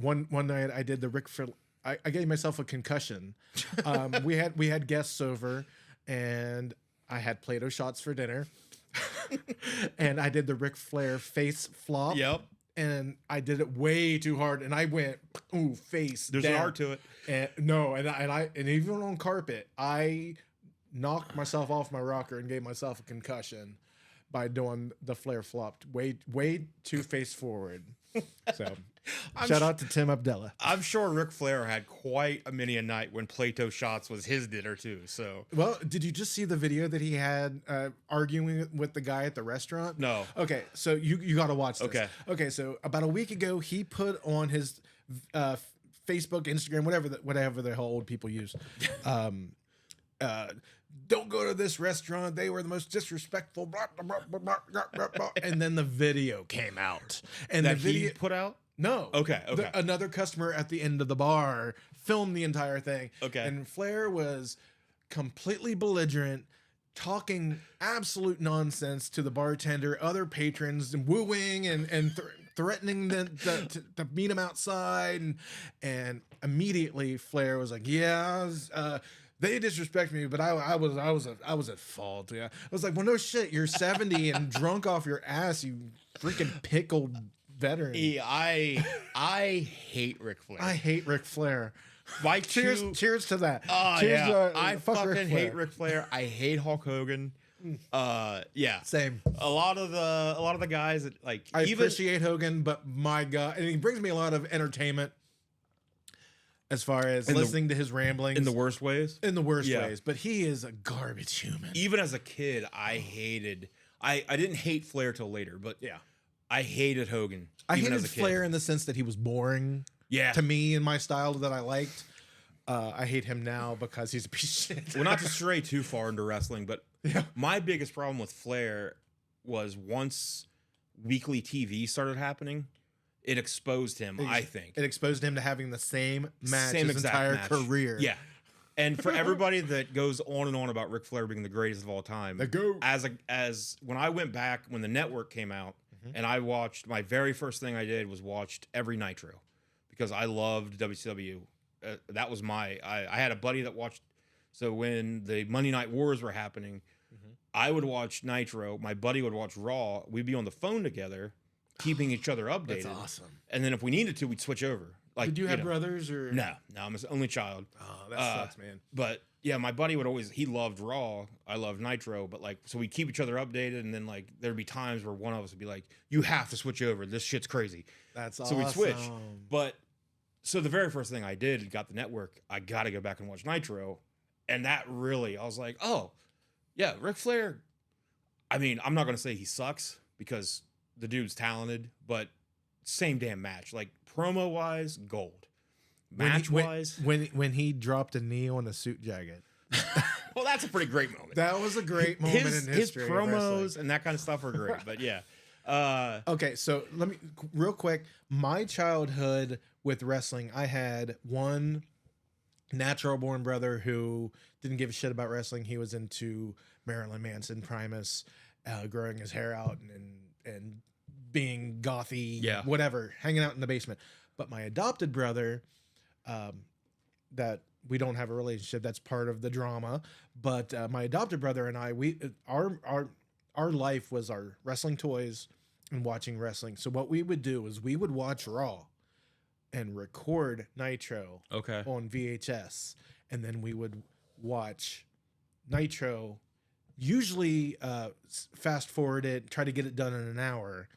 One night I did the Ric Flair. I gave myself a concussion. We had guests over, and I had Plate O' Shots for dinner, and I did the Ric Flair face flop. Yep. And I did it way too hard, and I went face. There's down. an art to it. And even on carpet, I knocked myself off my rocker and gave myself a concussion by doing the Flair flop way too face forward. So shout out to Tim Abdella. I'm sure Ric Flair had quite a many a night when Plate-O shots was his dinner too. So, well, did you just see the video that he had arguing with the guy at the restaurant? No. Okay, so you got to watch this. Okay. So about a week ago, he put on his Facebook, Instagram, whatever the hell old people use. Don't go to this restaurant. They were the most disrespectful. Blah, blah, blah, blah, blah, blah, blah. And then the video came out. And that the video he put out? No. Okay. Another customer at the end of the bar filmed the entire thing. Okay. And Flair was completely belligerent, talking absolute nonsense to the bartender, other patrons, and wooing and threatening to meet him outside. And immediately Flair was like, they disrespect me, but I was at fault. Yeah, I was like, well, no shit. You're 70 and drunk off your ass, you freaking pickled veteran. I hate Ric Flair. I hate Ric Flair. Cheers to that. Cheers to, I fucking hate Ric Flair. I hate Hulk Hogan. Same. A lot of the guys that I appreciate Hogan, but my God, and he brings me a lot of entertainment. As far as listening to his ramblings. In the worst ways? In the worst ways. But he is a garbage human. Even as a kid, I didn't hate Flair till later, but yeah, I hated Hogan. I hated Flair in the sense that he was boring to me and my style that I liked. I hate him now because he's a piece of shit. Well, not to stray too far into wrestling, but Yeah. my biggest problem with Flair was once weekly TV started happening, it exposed him, I think. It exposed him to having the same match Same his exact entire match. career. Yeah. And for everybody that goes on and on about Ric Flair being the greatest of all time, The GOAT. as when I went back when the network came out and I watched, my very first thing I did was watched every Nitro because I loved WCW. That was I had a buddy that watched. So when the Monday Night Wars were happening, I would watch Nitro. My buddy would watch Raw. We'd be on the phone together, keeping each other updated. That's awesome. And then if we needed to, we'd switch over. Like, Did you have know. brothers or No, I'm his only child. Oh, that sucks, man. But yeah, my buddy would always, he loved Raw. I loved Nitro. But like, so we'd keep each other updated. And then like, there'd be times where one of us would be like, you have to switch over. This shit's crazy. That's So awesome. we'd switch. But so the very first thing I did, got the network, I got to go back and watch Nitro. And that really, I was like, oh, yeah, Ric Flair. I mean, I'm not going to say he sucks because the dude's talented, but same damn match. Like promo wise, gold. Match wise, when he dropped a knee on a suit jacket, well, that's a pretty great moment. that was a great moment his, in history. His of wrestling. promos and that kind of stuff are great. But yeah, Okay, so let me real quick. My childhood with wrestling, I had one natural born brother who didn't give a shit about wrestling. He was into Marilyn Manson, Primus, growing his hair out and being gothy, Yeah. whatever, hanging out in the basement. But my adopted brother, that we don't have a relationship. That's part of the drama. But my adopted brother and I, our life was our wrestling toys and watching wrestling. So what we would do is we would watch Raw and record Nitro okay. on VHS, and then we would watch Nitro. Usually, fast forward it, try to get it done in an hour,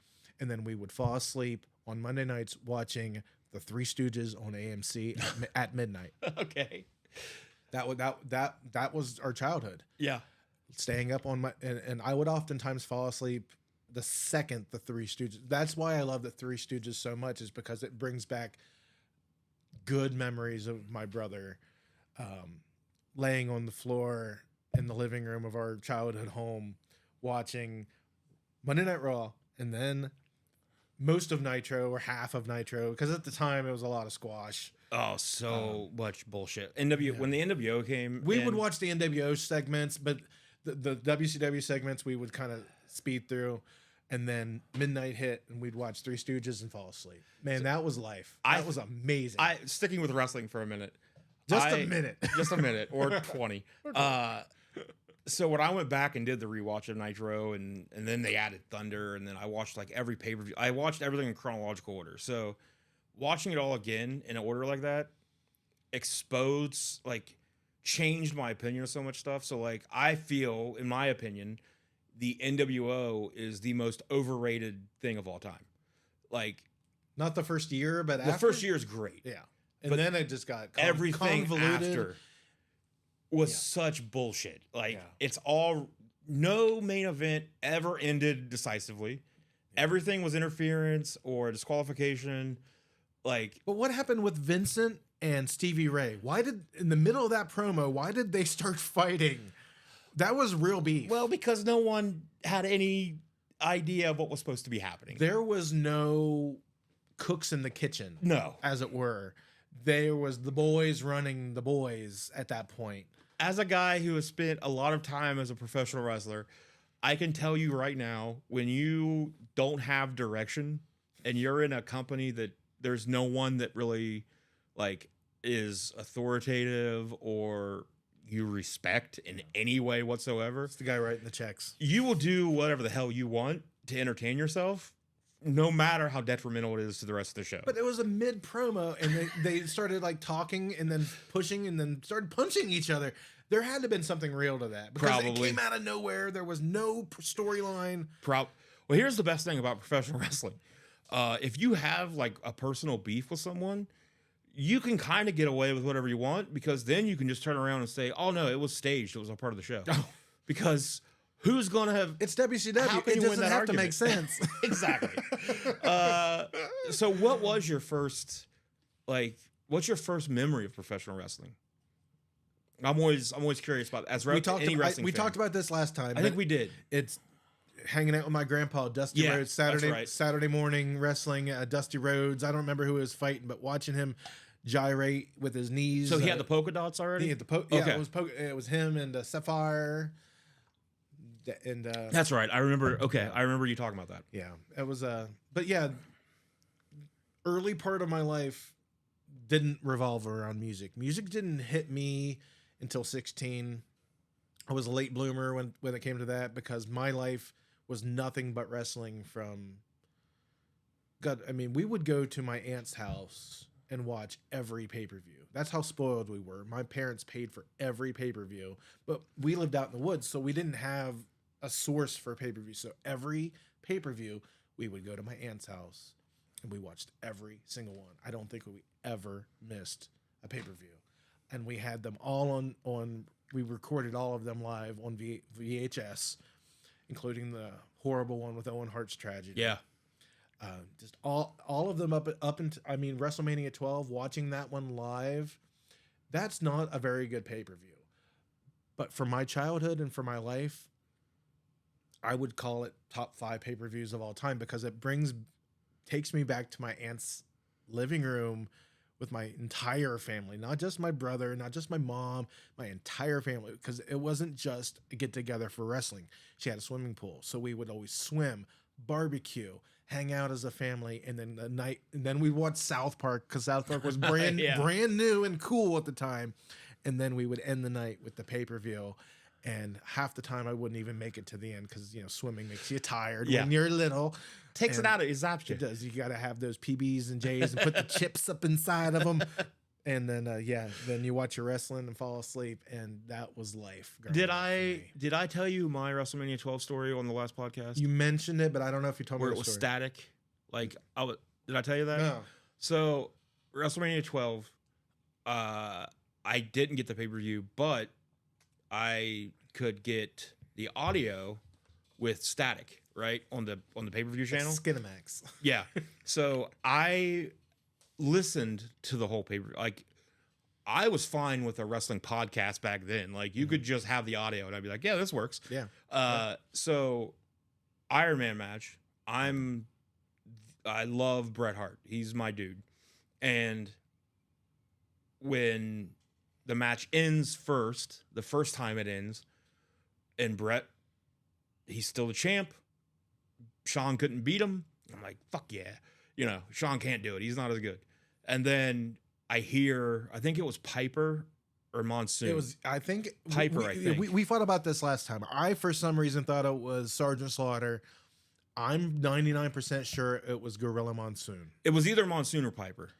and then we would fall asleep on Monday nights watching the Three Stooges on AMC at midnight. Okay. That was our childhood. Yeah. Staying up on and I would oftentimes fall asleep the second the Three Stooges. That's why I love the Three Stooges so much, is because it brings back good memories of my brother laying on the floor in the living room of our childhood home watching Monday Night Raw and then most of Nitro or half of Nitro, because at the time it was a lot of squash. Oh, so much bullshit. When the NWO came, We would watch the NWO segments, but the WCW segments we would kind of speed through, and then midnight hit, and we'd watch Three Stooges and fall asleep. Man, that was life. That was amazing. Sticking with wrestling for a minute. Just a minute. Just a minute or 20. So when I went back and did the rewatch of Nitro, and then they added Thunder, and then I watched like every pay-per-view. I watched everything in chronological order. So watching it all again in an order like that changed my opinion of so much stuff. So like I feel, in my opinion, the NWO is the most overrated thing of all time. Like Not the first year, but the first year is great. Yeah. And But then it just got Everything convoluted. after was Yeah. such bullshit. Like Yeah. it's all, no main event ever ended decisively. Everything was interference or disqualification. Like But what happened with Vincent and Stevie Ray? In the middle of that promo, why did they start fighting? That was real beef. well, because no one had any idea of what was supposed to be happening. There was no cooks in the kitchen, No. as it were. There was the boys running the boys at that point. As a guy who has spent a lot of time as a professional wrestler, I can tell you right now, when you don't have direction and you're in a company that there's no one that really like is authoritative or you respect in any way whatsoever, It's the guy writing the checks. you will do whatever the hell you want to entertain yourself, no matter how detrimental it is to the rest of the show. But it was a mid promo, and they started like talking and then pushing and then started punching each other. There had to have been something real to that because it Probably. came out of nowhere. There was no storyline. Well, here's the best thing about professional wrestling. If you have like a personal beef with someone, you can kind of get away with whatever you want because then you can just turn around and say, oh no, it was staged. It was a part of the show. Because who's going to have... It's WCW. How can It you win doesn't that have to argument? make sense. Exactly. So what was your first like what's your first memory of professional wrestling? I'm always curious about as We talked. any wrestling We fan. talked about this last time. I think but we did. It's hanging out with my grandpa, Dusty Yeah, Rhodes, that's right. Saturday morning wrestling. Dusty Rhodes. I don't remember who he was fighting, but watching him gyrate with his knees. So he had the polka dots already. He had the yeah, Okay. it was him and Sapphire. And That's right. I remember. Okay, I remember you talking about that. yeah, it was but yeah, early part of my life didn't revolve around music. Music didn't hit me until 16. I was a late bloomer when it came to that because my life was nothing but wrestling from God, I mean, we would go to my aunt's house and watch every pay-per-view. That's how spoiled we were. My parents paid for every pay-per-view, but we lived out in the woods, so we didn't have a source for pay-per-view. So every pay-per-view, we would go to my aunt's house and we watched every single one. I don't think we ever missed a pay-per-view. And we had them all on we recorded all of them live on VHS, including the horrible one with Owen Hart's tragedy. Yeah. Just all of them up into, I mean, WrestleMania 12, watching that one live, that's not a very good pay-per-view. But for my childhood and for my life, I would call it top 5 pay-per-views of all time because it takes me back to my aunt's living room with my entire family, not just my brother, not just my mom, my entire family, because it wasn't just a get-together for wrestling. She had a swimming pool, so we would always swim, barbecue, hang out as a family, and then we'd watch South Park because South Park was brand new and cool at the time, and then we would end the night with the pay-per-view. And half the time I wouldn't even make it to the end because, swimming makes you tired when you're little. Takes it And out of his it option. does. You got to have those PBs and J's and put the chips up inside of them. And then, then you watch your wrestling and fall asleep. And that was life. Did I tell you my WrestleMania 12 story on the last podcast? You mentioned it, but I don't know if you told me where the it was story. static. Like, did I tell you that? No. So WrestleMania 12, I didn't get the pay-per-view, but I could get the audio with static, right? On the pay-per-view channel. Skinamax. Yeah. So I listened to the whole paper. Like, I was fine with a wrestling podcast back then. Like, you could just have the audio and I'd be like, yeah, this works. Yeah. So Iron Man match. I love Bret Hart. He's my dude. And when the match ends the first time it ends, and Bret, he's still the champ. Shawn couldn't beat him. I'm like, fuck yeah. Shawn can't do it. He's not as good. And then I think it was Piper or Monsoon. It was, I think, Piper, I think. We fought about this last time. I, for some reason, thought it was Sergeant Slaughter. I'm 99% sure it was Gorilla Monsoon. It was either Monsoon or Piper.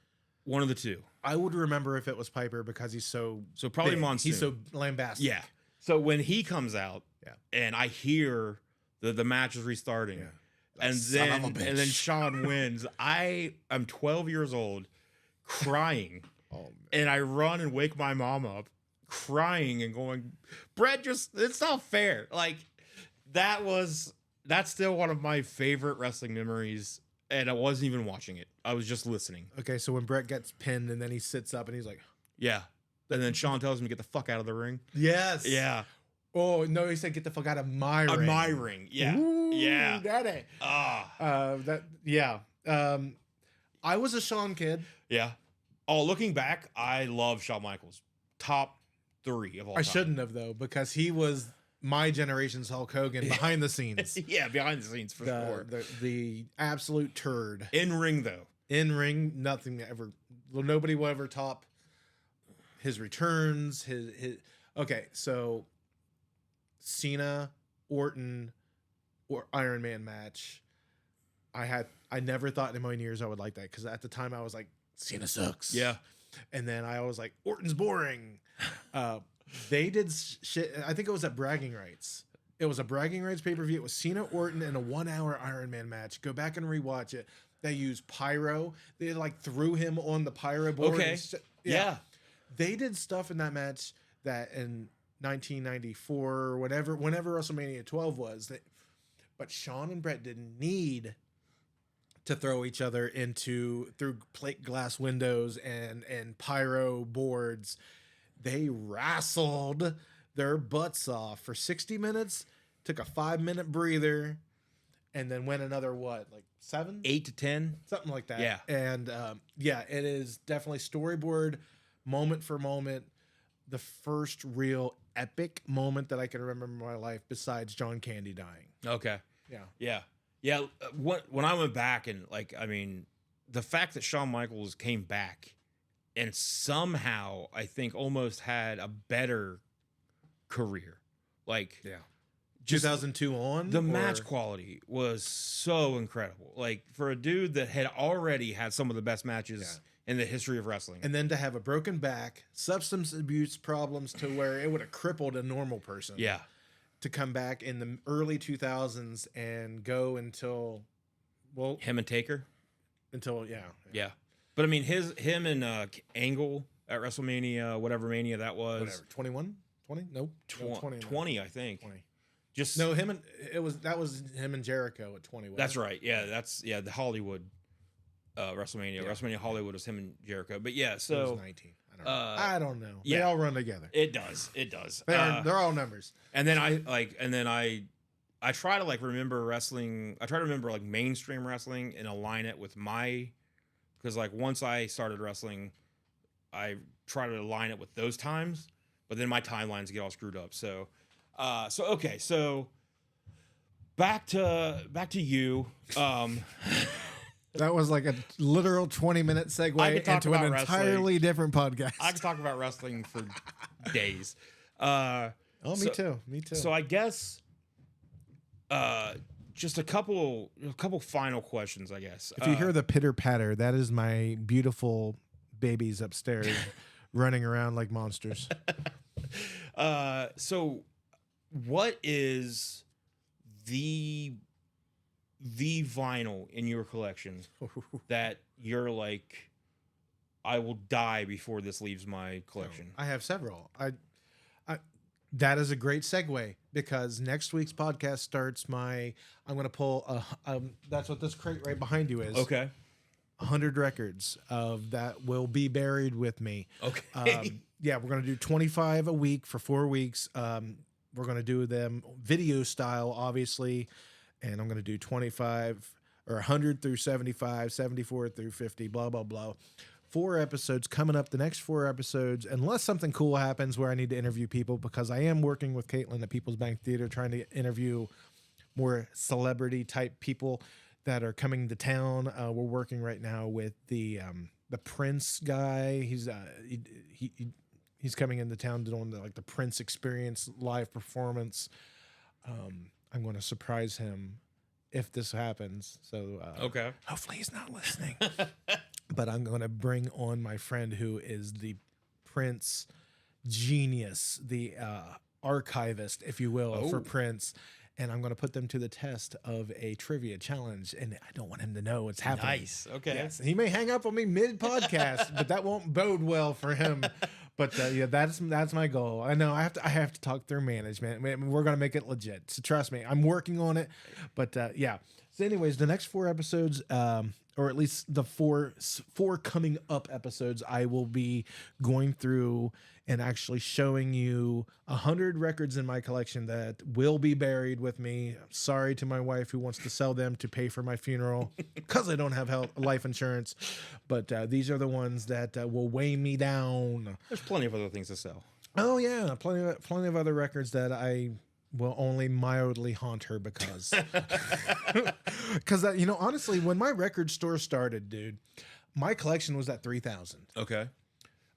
One of the two. I would remember if it was Piper because he's so probably big. Monsoon. He's so lambastic. Yeah. So when he comes out, Yeah. and I hear the match is restarting, Yeah. and Son of a then bitch. Shawn wins. I'm 12 years old, crying, Oh, man. and I run and wake my mom up, crying and going, Bret, it's not fair. Like, that's still one of my favorite wrestling memories. And I wasn't even watching it. I was just listening. Okay, so when Bret gets pinned and then he sits up and he's like, Yeah. And then Shawn tells him to get the fuck out of the ring. yes. Yeah. Oh, no, he said, get the fuck out of my ring. Of my ring. Yeah. Ooh, Yeah. Daddy. Ah. Yeah. I was a Shawn kid. Yeah. Oh, looking back, I love Shawn Michaels. Top 3 of all time. I shouldn't have, though, because he was my generation's Hulk Hogan behind the scenes. Yeah, behind the scenes for sure. The absolute turd. In ring, though. In ring, nothing ever. Well, nobody will ever top his returns. His okay, so Cena, Orton, or Iron Man match. I never thought in a million years I would like that because at the time I was like, Cena sucks. Yeah. And then I was like, Orton's boring. They did shit. I think it was at Bragging Rights. It was a Bragging Rights pay-per-view. It was Cena, Orton in a 1-hour Iron Man match. Go back and rewatch it. They used pyro. They like threw him on the pyro board. Okay. Yeah. They did stuff in that match that in 1994 or whenever WrestleMania 12 was. But Shawn and Bret didn't need to throw each other into through plate glass windows and pyro boards. They wrestled their butts off for 60 minutes, took a 5-minute breather, and then went another what, like 7? 8 to 10. Something like that. Yeah. And yeah, it is definitely storyboard, moment for moment, the first real epic moment that I can remember in my life besides John Candy dying. Okay. Yeah. Yeah. Yeah. When I went back and like, I mean, the fact that Shawn Michaels came back and somehow I think almost had a better career. Like, Yeah. just 2002 on? the match quality was so incredible. Like for a dude that had already had some of the best matches in the history of wrestling. And then to have a broken back, substance abuse problems to where it would have crippled a normal person. Yeah. To come back in the early 2000s and go until, well, Him and Taker. until, yeah. Yeah. But I mean, him and Angle at WrestleMania, whatever Mania that was. Whatever. 21? 20? Nope. No, 20. 20, I think. 20. Just No, that was him and Jericho at 20. That's right. Yeah, the Hollywood WrestleMania. Yeah. WrestleMania Hollywood was him and Jericho. But yeah, So it so was 19. I don't know. They yeah. all run together. it does. It does. They're all numbers. And then I try to like remember wrestling. I try to remember like mainstream wrestling and align it with because like once I started wrestling, I try to align it with those times, but then my timelines get all screwed up. So okay, so back to you. That was like a literal 20-minute I segue could talk into an about wrestling. entirely different podcast. I could talk about wrestling for days. Oh, me So- too. Me too. So I guess just a couple final questions, I guess. If you hear the pitter patter, that is my beautiful babies upstairs running around like monsters. So what is the vinyl in your collection that you're like, I will die before this leaves my collection? I have several. That is a great segue because next week's podcast starts I'm going to pull that's what this crate right behind you is. Okay. 100 records of that will be buried with me. Okay. Yeah, we're going to do 25 a week for 4 weeks. We're going to do them video style, obviously. And I'm going to do 25 or 100 through 75, 74 through 50, blah, blah, blah. 4 episodes coming up, the next 4 episodes, unless something cool happens where I need to interview people, because I am working with Caitlin at People's Bank Theater trying to interview more celebrity type people that are coming to town. We're working right now with the Prince guy. He's coming into town doing the Prince Experience live performance. I'm going to surprise him if this happens. So Okay. hopefully he's not listening. But I'm going to bring on my friend who is the Prince genius, the archivist, if you will, for Prince. And I'm going to put them to the test of a trivia challenge. And I don't want him to know what's happening. Nice. Okay. Yes, he may hang up on me mid-podcast, but that won't bode well for him. But yeah, that's my goal. I know I have to talk through management. We're gonna make it legit. So trust me, I'm working on it. But yeah. So, anyways, the next 4 episodes, or at least the four coming up episodes, I will be going through and actually showing you 100 records in my collection that will be buried with me. Sorry to my wife who wants to sell them to pay for my funeral because I don't have life insurance. But these are the ones that will weigh me down. There's plenty of other things to sell. Oh yeah, plenty of other records that I will only mildly haunt her because honestly, when my record store started, dude, my collection was at 3,000. Okay.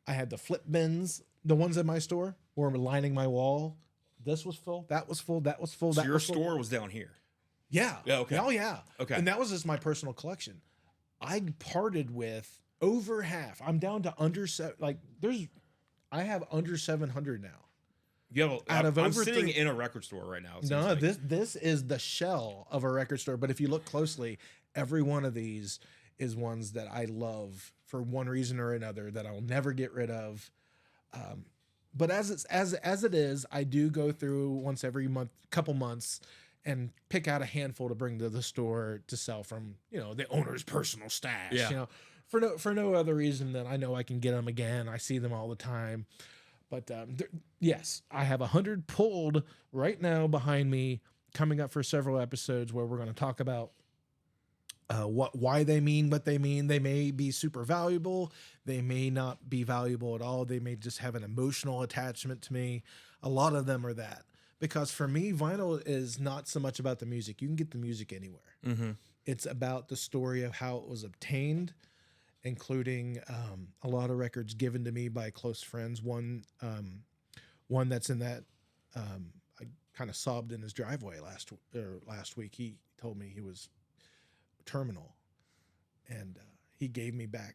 I had the flip bins, the ones in my store were lining my wall. This was full, that was full, that was full. So that your was full. store was down here. Yeah. Yeah, okay. Oh yeah. Okay. And that was just my personal collection. I parted with over half. I'm down to under I have under 700 now. You have Out of I'm over sitting 3 in a record store right now. it seems No, like. this is the shell of a record store. But if you look closely, every one of these is ones that I love for one reason or another that I'll never get rid of. But as it is, I do go through once every couple months, and pick out a handful to bring to the store to sell from, the owner's personal stash. Yeah. For no other reason than I know I can get them again. I see them all the time. But yes, I have 100 pulled right now behind me, coming up for several episodes where we're going to talk about why they mean what they mean. They may be super valuable. They may not be valuable at all. They may just have an emotional attachment to me. A lot of them are that. Because for me, vinyl is not so much about the music. You can get the music anywhere. Mm-hmm. It's about the story of how it was obtained, including a lot of records given to me by close friends. One that's in that I kind of sobbed in his driveway last week. He told me he was terminal, and he gave me back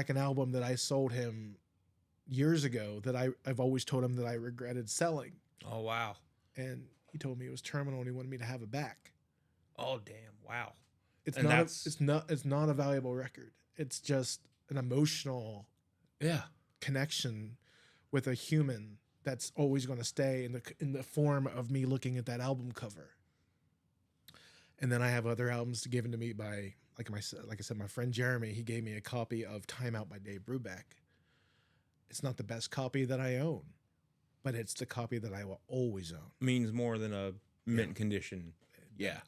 an album that I sold him years ago that I've always told him that I regretted selling. Oh, wow. And he told me it was terminal and he wanted me to have it back. Oh, damn. Wow. It's And not a valuable record. It's just an emotional connection with a human that's always going to stay in the form of me looking at that album cover. And then I have other albums given to me by, like I said, my friend Jeremy. He gave me a copy of Time Out by Dave Brubeck. It's not the best copy that I own, but it's the copy that I will always own. Means more than a mint condition. Yeah.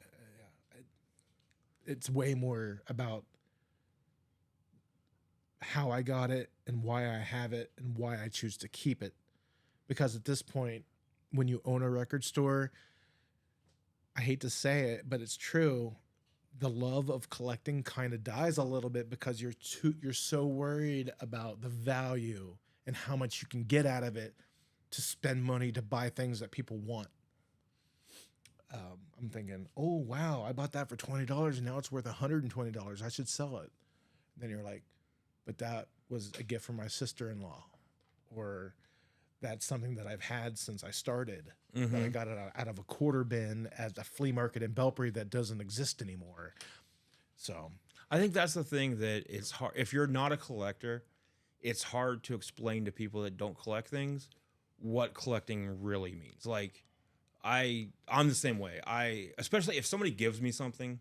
It's way more about how I got it and why I have it and why I choose to keep it. Because at this point, when you own a record store, I hate to say it, but it's true. The love of collecting kind of dies a little bit because you're so worried about the value and how much you can get out of it to spend money to buy things that people want. I'm thinking, oh, wow, I bought that for $20 and now it's worth $120. I should sell it. And then you're like, but that was a gift from my sister-in-law, or that's something that I've had since I started. Mm-hmm. That I got it out of a quarter bin at a flea market in Belpre that doesn't exist anymore. So I think that's the thing that it's hard. If you're not a collector, it's hard to explain to people that don't collect things what collecting really means. Like, I'm the same way. Especially if somebody gives me something,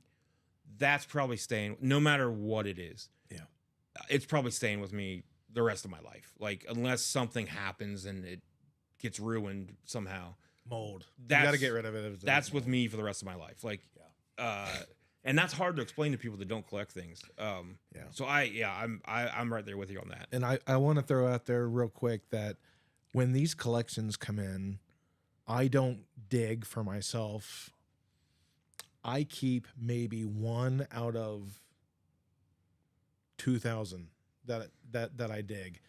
that's probably staying, no matter what it is. Yeah. It's probably staying with me the rest of my life. Like, unless something happens and it gets ruined somehow. Mold. You That's- got to get rid of it. That's with me for the rest of my life. Like, and that's hard to explain to people that don't collect things. So I'm right there with you on that. And I want to throw out there real quick that when these collections come in, I don't dig for myself. I keep maybe one out of 2,000 that I dig,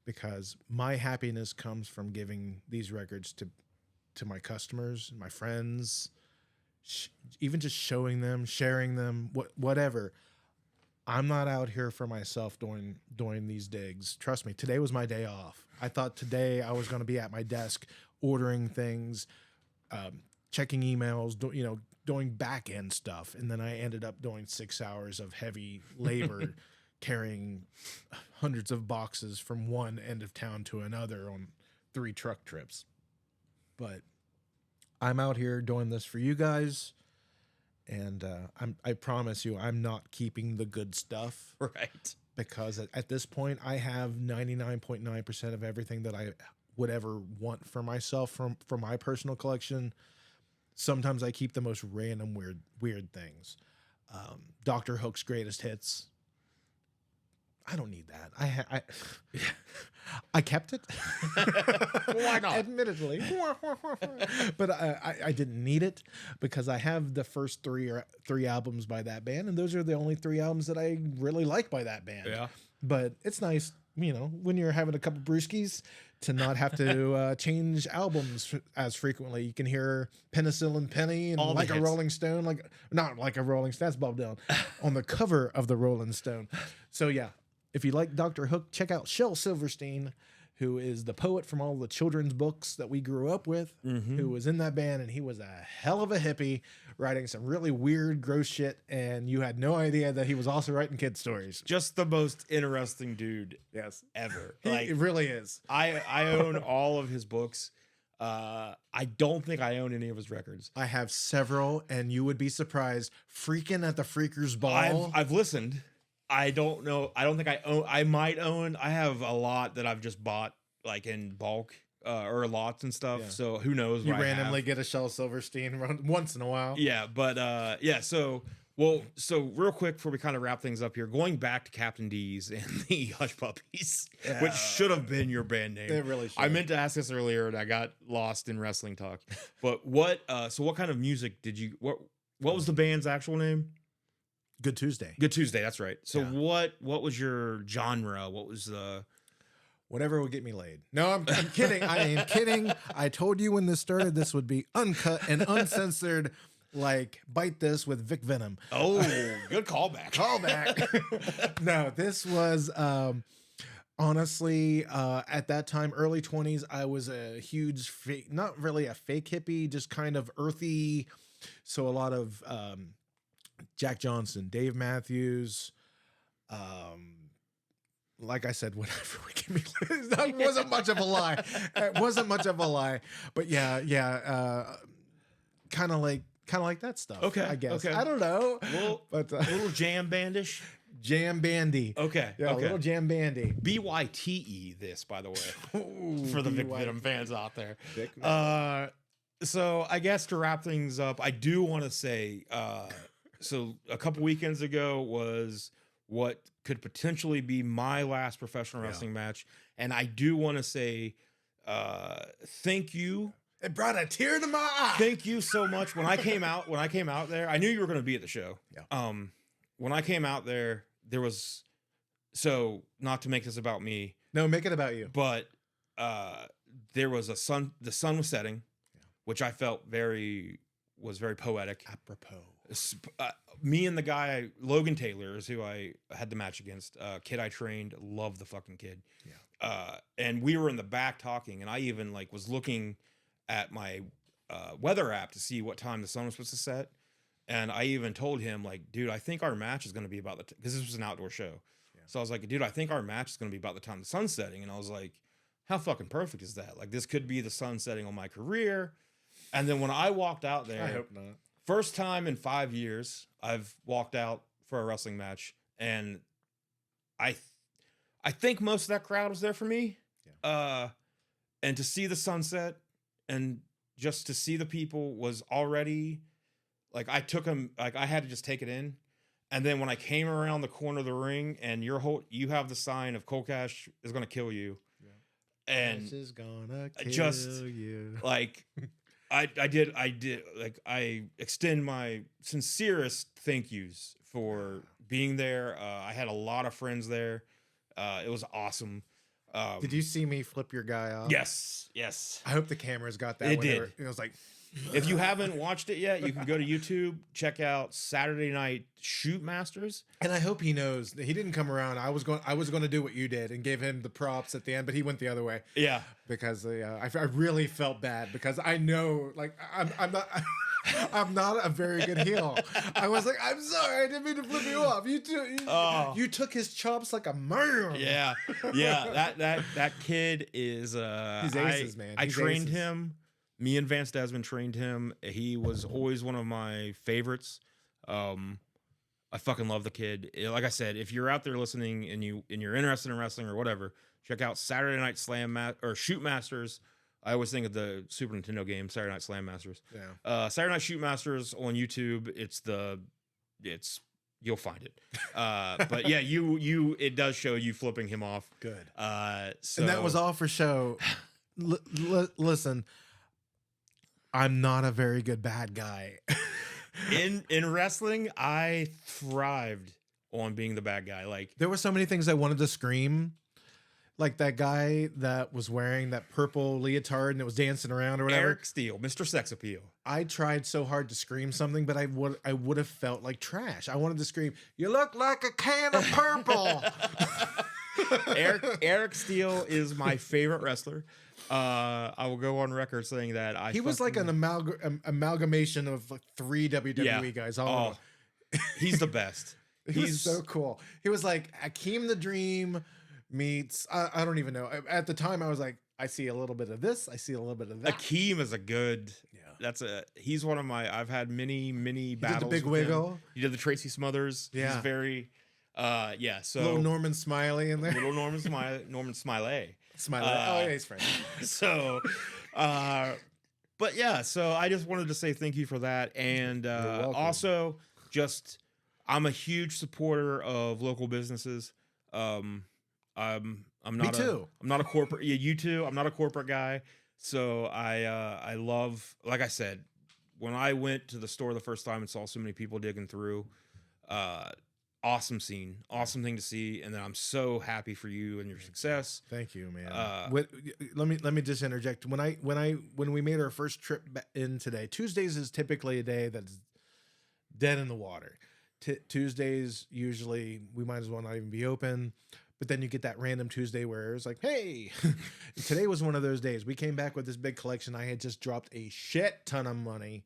because my happiness comes from giving these records to my customers, my friends, even just showing them, sharing them, whatever. I'm not out here for myself doing these digs. Trust me, today was my day off. I thought today I was going to be at my desk ordering things, checking emails, doing back end stuff, and then I ended up doing 6 hours of heavy labor carrying hundreds of boxes from one end of town to another on 3 truck trips. But I'm out here doing this for you guys, and I promise you I'm not keeping the good stuff. Right. Because at this point I have 99.9% of everything that I would ever want for myself from my personal collection. Sometimes I keep the most random weird things. Dr. Hook's greatest hits. I don't need that. I kept it. Why not? Admittedly. But I didn't need it because I have the first three albums by that band, and those are the only 3 albums that I really like by that band. Yeah. But it's nice, when you're having a couple brewskis, to not have to change albums as frequently. You can hear Penicillin Penny and All the Like a hits. Rolling Stone, not Like a Rolling Stone, that's Bob Dylan, on the cover of the Rolling Stone. So yeah, if you like Dr. Hook, check out Shel Silverstein, who is the poet from all the children's books that we grew up with, who was in that band, and he was a hell of a hippie, writing some really weird, gross shit, and you had no idea that he was also writing kid stories. Just the most interesting dude Yes. ever. It really is. I own all of his books. I don't think I own any of his records. I have several, and you would be surprised. Freaking at the Freakers Ball. I've listened. I don't know. I don't think I own. I might own. I have a lot that I've just bought like in bulk or lots and stuff. Yeah. So who knows? You what I randomly have. get a Shel Silverstein once in a while. Yeah, but yeah. So real quick before we kind of wrap things up here, going back to Captain D's and the Hush Puppies, which should have been your band name. It really should. I meant to ask this earlier and I got lost in wrestling talk. But what? So what kind of music did you? What was the band's actual name? Good Tuesday. Good Tuesday. That's right. So Yeah. what was your genre? What was the? Whatever will get me laid. No, I'm kidding. I am kidding. I told you when this started, this would be uncut and uncensored. Like, bite this with Vic Venom. Oh, good callback. Callback. No, this was honestly at that time, early 20s. I was a huge fake, not really a fake hippie, just kind of earthy. So a lot of Jack Johnson, Dave Matthews, like I said, whatever would give me that wasn't much of a lie. It wasn't much of a lie. But yeah, kind of like that stuff. Okay, I guess. okay. I don't know. But a little jam bandish. Jam bandy. Okay. Yeah, a okay. little jam bandy. BYTE this, by the way, Ooh, for the Vic BY. Venom fans out there. Vic Venom. So I guess to wrap things up, I do want to say, so a couple weekends ago was what could potentially be my last professional wrestling match, and I do want to say, thank you. It brought a tear to my eye. Thank you so much. When I came out there, I knew you were going to be at the show. Yeah. When I came out there, there was, so not to make this about me, No, make it about you. but there was the sun was setting, which I felt was very poetic. Apropos. Me and the guy, Logan Taylor, is who I had the match against. Kid I trained, loved the fucking kid. Yeah. And we were in the back talking, and I even like was looking at my weather app to see what time the sun was supposed to set. And I even told him, like, dude, I think our match is going to be about because this was an outdoor show. Yeah. So I was like, dude, I think our match is going to be about the time the sun's setting. And I was like, how fucking perfect is that? Like, this could be the sun setting on my career. And then when I walked out there, I hope not. first time in 5 years, I've walked out for a wrestling match, and I think most of that crowd was there for me. Yeah. And to see the sunset and just to see the people was already like I took them, like I had to just take it in. And then when I came around the corner of the ring, and you have the sign of Cold Cash is going to kill you, and This is gonna kill just you. like. I did like I extend my sincerest thank yous for being there. I had a lot of friends there. It was awesome. Did you see me flip your guy off? Yes. I hope the cameras got that. It when they did. were- It was like, If you haven't watched it yet, you can go to YouTube, check out Saturday Night Shoot Masters. and I hope he knows that he didn't come around. I was going to do what you did and gave him the props at the end, but he went the other way Yeah. because I really felt bad because I know, like, I'm not. I'm not a very good heel. I was like, I'm sorry, I didn't mean to flip you off. You took his chops like a man. Yeah. That kid is He's aces, man. I He's trained aces. him. Me and Vance Desmond trained him. He was always one of my favorites. I fucking love the kid. Like I said, if you're out there listening and you're interested in wrestling or whatever, check out Saturday Night Shoot Masters. I always think of the Super Nintendo game, Saturday Night Slam Masters. Yeah. Saturday Night Shoot Masters on YouTube. You'll find it. But yeah, it does show you flipping him off. Good. So And that was all for show. Listen, I'm not a very good bad guy. in wrestling. I thrived on being the bad guy. Like There were so many things I wanted to scream. Like that guy that was wearing that purple leotard and it was dancing around or whatever. Eric Steele, Mr. Sex Appeal. I tried so hard to scream something, but I would have felt like trash. I wanted to scream, "You look like a can of purple." Eric Steele is my favorite wrestler. I will go on record saying that He was like an amalgamation of like 3 WWE guys. All he's the best. he was so cool. He was like Akeem the Dream meets I don't even know. At the time I was like, I see a little bit of this. I see a little bit of that. Akeem is a good. Yeah. He's one of my. I've had many He battles. did the Big with him. Wiggle. He did the Tracy Smothers. Yeah. He's very. Yeah. So Little Norman Smiley in there. little Norman Smiley. Smiley. Uh, yeah, he's French. So, but yeah. So I just wanted to say thank you for that, and welcome. also just I'm a huge supporter of local businesses. I'm not too. I'm not a corporate. Yeah, you too. I'm not a corporate guy. So I love, like I said, when I went to the store the first time and saw so many people digging through, awesome scene, awesome thing to see, and then I'm so happy for you and your success. Thank you, man. Uh, Let me just interject. When we made our first trip in today, Tuesdays is typically a day that's dead in the water. Tuesdays usually we might as well not even be open. But then you get that random Tuesday where it's like, hey, today was one of those days. We came back with this big collection. I had just dropped a shit ton of money.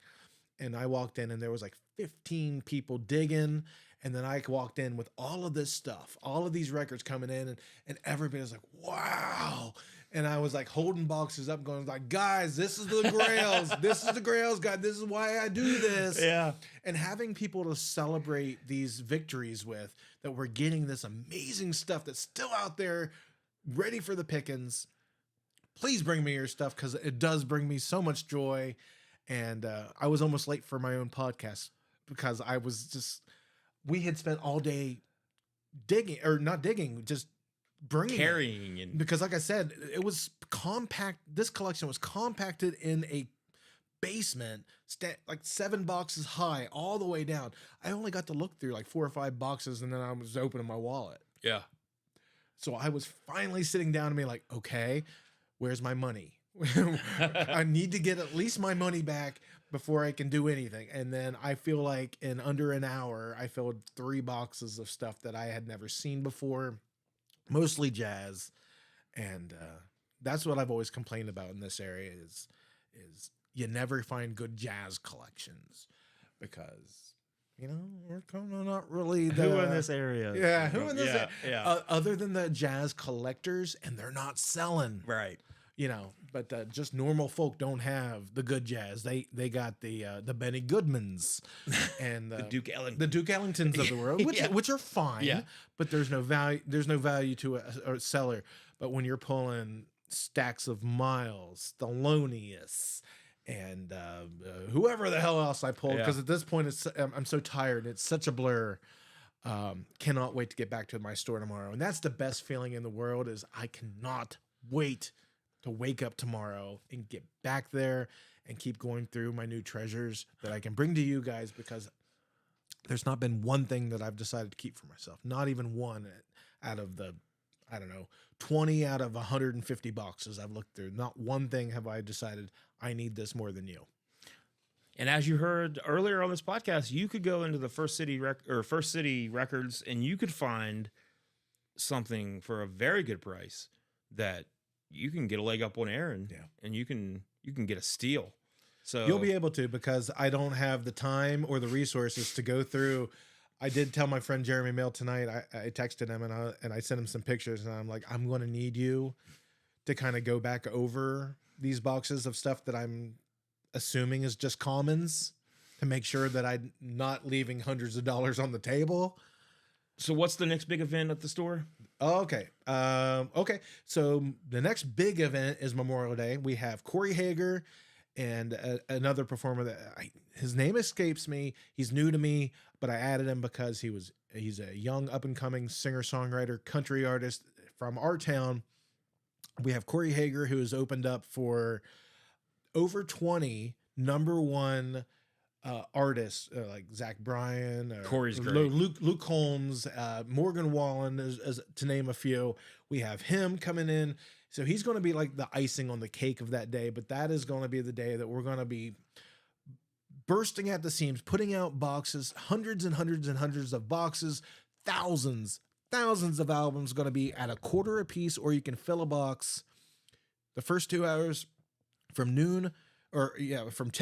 And I walked in and there was like 15 people digging. And then I walked in with all of this stuff, all of these records coming in. And everybody was like, wow. And I was like holding boxes up going like, guys, this is the Grails. This is the Grails, God. This is why I do this. Yeah. And having people to celebrate these victories with, that we're getting this amazing stuff that's still out there ready for the pickings. Please bring me your stuff because it does bring me so much joy. And I was almost late for my own podcast because I was just, we had spent all day digging, or not digging, just bringing Carrying it. and Because like I said, it was compact. This collection was compacted in a basement, like 7 boxes high all the way down. I only got to look through like 4 or 5 boxes and then I was opening my wallet. yeah. So I was finally sitting down and being like, okay, where's my money? I need to get at least my money back before I can do anything. And then I feel like in under an hour, I filled 3 boxes of stuff that I had never seen before, mostly jazz. And that's what I've always complained about in this area is you never find good jazz collections because, you know, we're kind of not really the... Who in this area? Yeah, who in this Yeah, area? yeah. Other than the jazz collectors, and they're not selling. Right. You know, but just normal folk don't have the good jazz. They got the Benny Goodmans and The Duke Ellington. the Duke Ellingtons of the world, Yeah. which are fine. Yeah. But there's no value. There's no value to a seller. But when you're pulling stacks of Miles, Thelonious, and whoever the hell else I pulled, because at this point I'm so tired. It's such a blur. Cannot wait to get back to my store tomorrow, and that's the best feeling in the world. Is I cannot wait to wake up tomorrow and get back there and keep going through my new treasures that I can bring to you guys, because there's not been one thing that I've decided to keep for myself. Not even one out of the, I don't know, 20 out of 150 boxes I've looked through. Not one thing have I decided I need this more than you. And as you heard earlier on this podcast, you could go into the First City Records and you could find something for a very good price that you can get a leg up on Aaron, and you can get a steal. So You'll be able to, because I don't have the time or the resources to go through. I did tell my friend Jeremy Mill tonight. I texted him and I sent him some pictures, and I'm like, I'm going to need you to kind of go back over these boxes of stuff that I'm assuming is just commons, to make sure that I'm not leaving hundreds of dollars on the table. So what's the next big event at the store? Oh, okay. Okay. So the next big event is Memorial Day. We have Corey Hager and another performer that his name escapes me. He's new to me, but I added him because he's a young up and coming singer songwriter, country artist from our town. We have Corey Hager, who has opened up for over 20 #1 artists like Zach Bryan, Corey's great. Luke Holmes, Morgan Wallen, as to name a few. We have him coming in, so he's going to be like the icing on the cake of that day. But that is going to be the day that we're going to be bursting at the seams, putting out boxes, hundreds and hundreds and hundreds of boxes, thousands of albums going to be at $0.25 a piece, or you can fill a box the first 2 hours from 10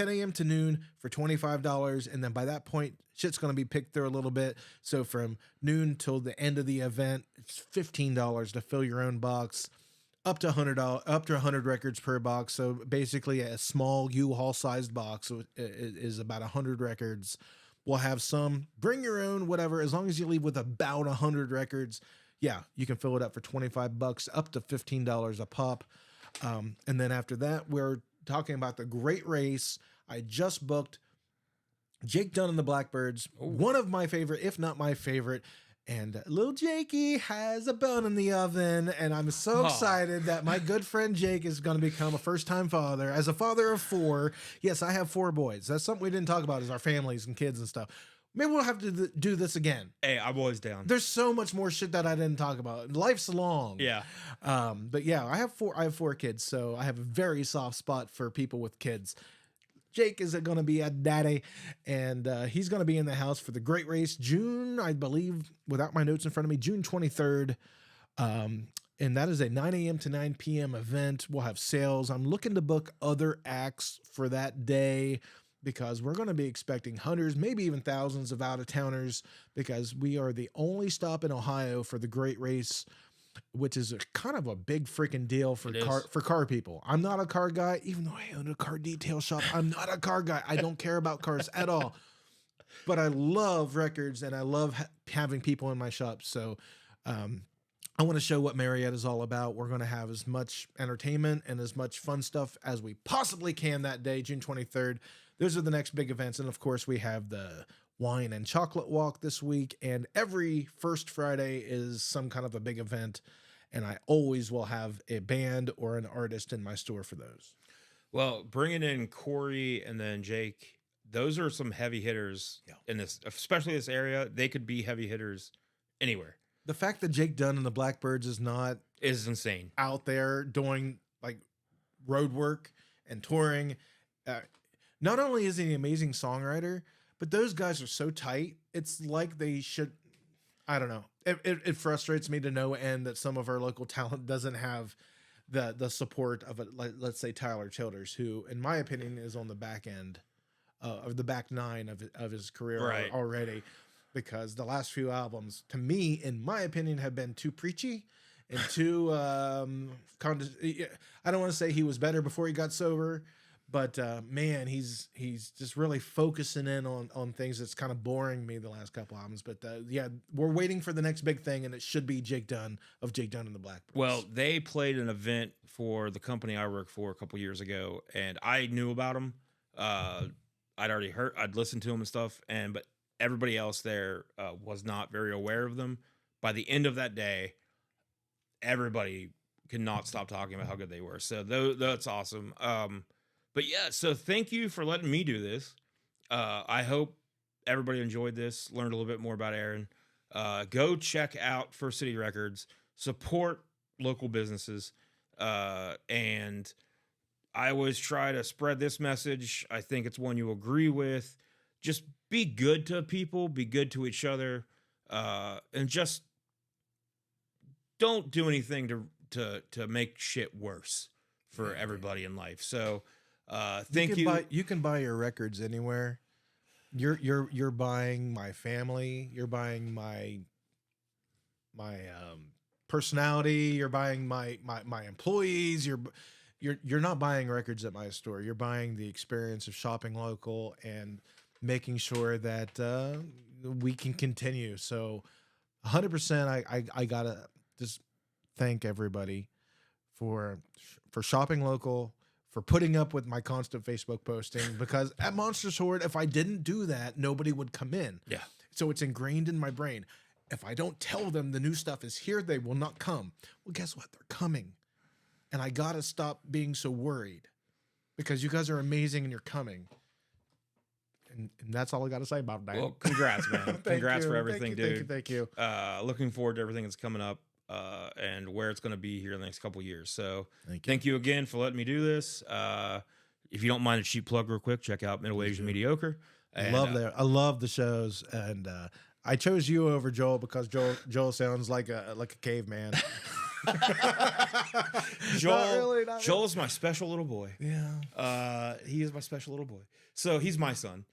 a.m. to noon for $25. And then by that point, shit's going to be picked through a little bit. So from noon till the end of the event, it's $15 to fill your own box. up to $100, up to 100 records per box. So basically, a small U-Haul sized box is about 100 records. We'll have some. Bring your own, whatever. As long as you leave with about 100 records, yeah, you can fill it up for $25, up to $15 a pop. And then after that, we're talking about the Great Race. I just booked Jake Dunn and the Blackbirds, one of my favorite, if not my favorite. And little Jakey has a bone in the oven, and I'm so excited that my good friend Jake is going to become a first-time father. As a father of 4, yes, I have 4 boys. That's something we didn't talk about, is our families and kids and stuff. Maybe we'll have to do this again. Hey, I'm always down. There's so much more shit that I didn't talk about. Life's long. Yeah. But yeah, I have 4 kids, so I have a very soft spot for people with kids. Jake is going to be a daddy, and he's going to be in the house for the Great Race, June, I believe, without my notes in front of me, June 23rd. And that is a 9 a.m. to 9 p.m. event. We'll have sales. I'm looking to book other acts for that day because we're going to be expecting hundreds, maybe even thousands of out-of-towners, because we are the only stop in Ohio for the Great Race, which is kind of a big freaking deal for car people. I'm not a car guy, even though I own a car detail shop. I'm not a car guy. I don't care about cars at all. But I love records, and I love having people in my shop. So I want to show what Marietta is all about. We're going to have as much entertainment and as much fun stuff as we possibly can that day, June 23rd. Those are the next big events. And of course, we have the wine and chocolate walk this week. And every first Friday is some kind of a big event. And I always will have a band or an artist in my store for those. Well, bringing in Corey and then Jake, those are some heavy hitters in this, especially this area. They could be heavy hitters anywhere. The fact that Jake Dunn and the Blackbirds is insane out there doing like road work and touring. Not only is he an amazing songwriter, but those guys are so tight. It's like they should, I don't know. It frustrates me to no end that some of our local talent doesn't have the support of it. Like, let's say Tyler Childers, who in my opinion is on the back end of the back 9 of his career already. Because the last few albums, to me, in my opinion, have been too preachy and too. I don't want to say he was better before he got sober, but man, he's just really focusing in on things that's kind of boring me the last couple albums. But yeah, we're waiting for the next big thing, and it should be Jake Dunn of Jake Dunn and the Blackbirds. Well, they played an event for the company I work for a couple years ago, and I knew about them. I'd listened to them and stuff, but everybody else there was not very aware of them. By the end of that day, everybody could not stop talking about how good they were. So that's awesome. But yeah, so thank you for letting me do this. I hope everybody enjoyed this, learned a little bit more about Aaron. Go check out First City Records, support local businesses, and I always try to spread this message. I think it's one you agree with. Just be good to people, be good to each other, and just don't do anything to make shit worse for everybody in life. So, thank you. You can buy your records anywhere. You're buying my family. You're buying my personality. You're buying my employees. You're not buying records at my store. You're buying the experience of shopping local and making sure that we can continue. So 100%, I gotta just thank everybody for shopping local, for putting up with my constant Facebook posting, because at Monsters Horde, if I didn't do that, nobody would come in. Yeah. So it's ingrained in my brain. If I don't tell them the new stuff is here, they will not come. Well, guess what? They're coming. And I gotta stop being so worried, because you guys are amazing and you're coming. And that's all I got to say about that. Well, congrats, man. Congrats for everything, dude. Thank you. Looking forward to everything that's coming up and where it's going to be here in the next couple of years. So thank you again for letting me do this. If you don't mind a cheap plug real quick, check out Middle Aged Mediocre. And, I love the shows. And I chose you over Joel because Joel sounds like a caveman. Joel's my special little boy. Yeah. He is my special little boy. So he's my son.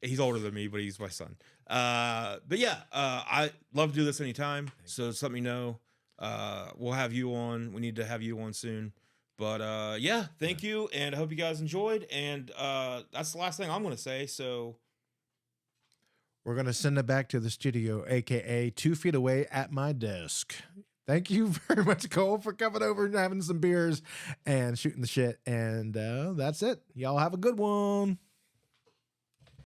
He's older than me, but he's my son. But yeah, I love to do this anytime. So just let me know. we'll have you on. We need to have you on soon. But yeah, thank you, and I hope you guys enjoyed. And that's the last thing I'm going to say. So we're going to send it back to the studio, aka 2 feet away at my desk. Thank you very much, Cole, for coming over and having some beers and shooting the shit. And that's it. Y'all have a good one.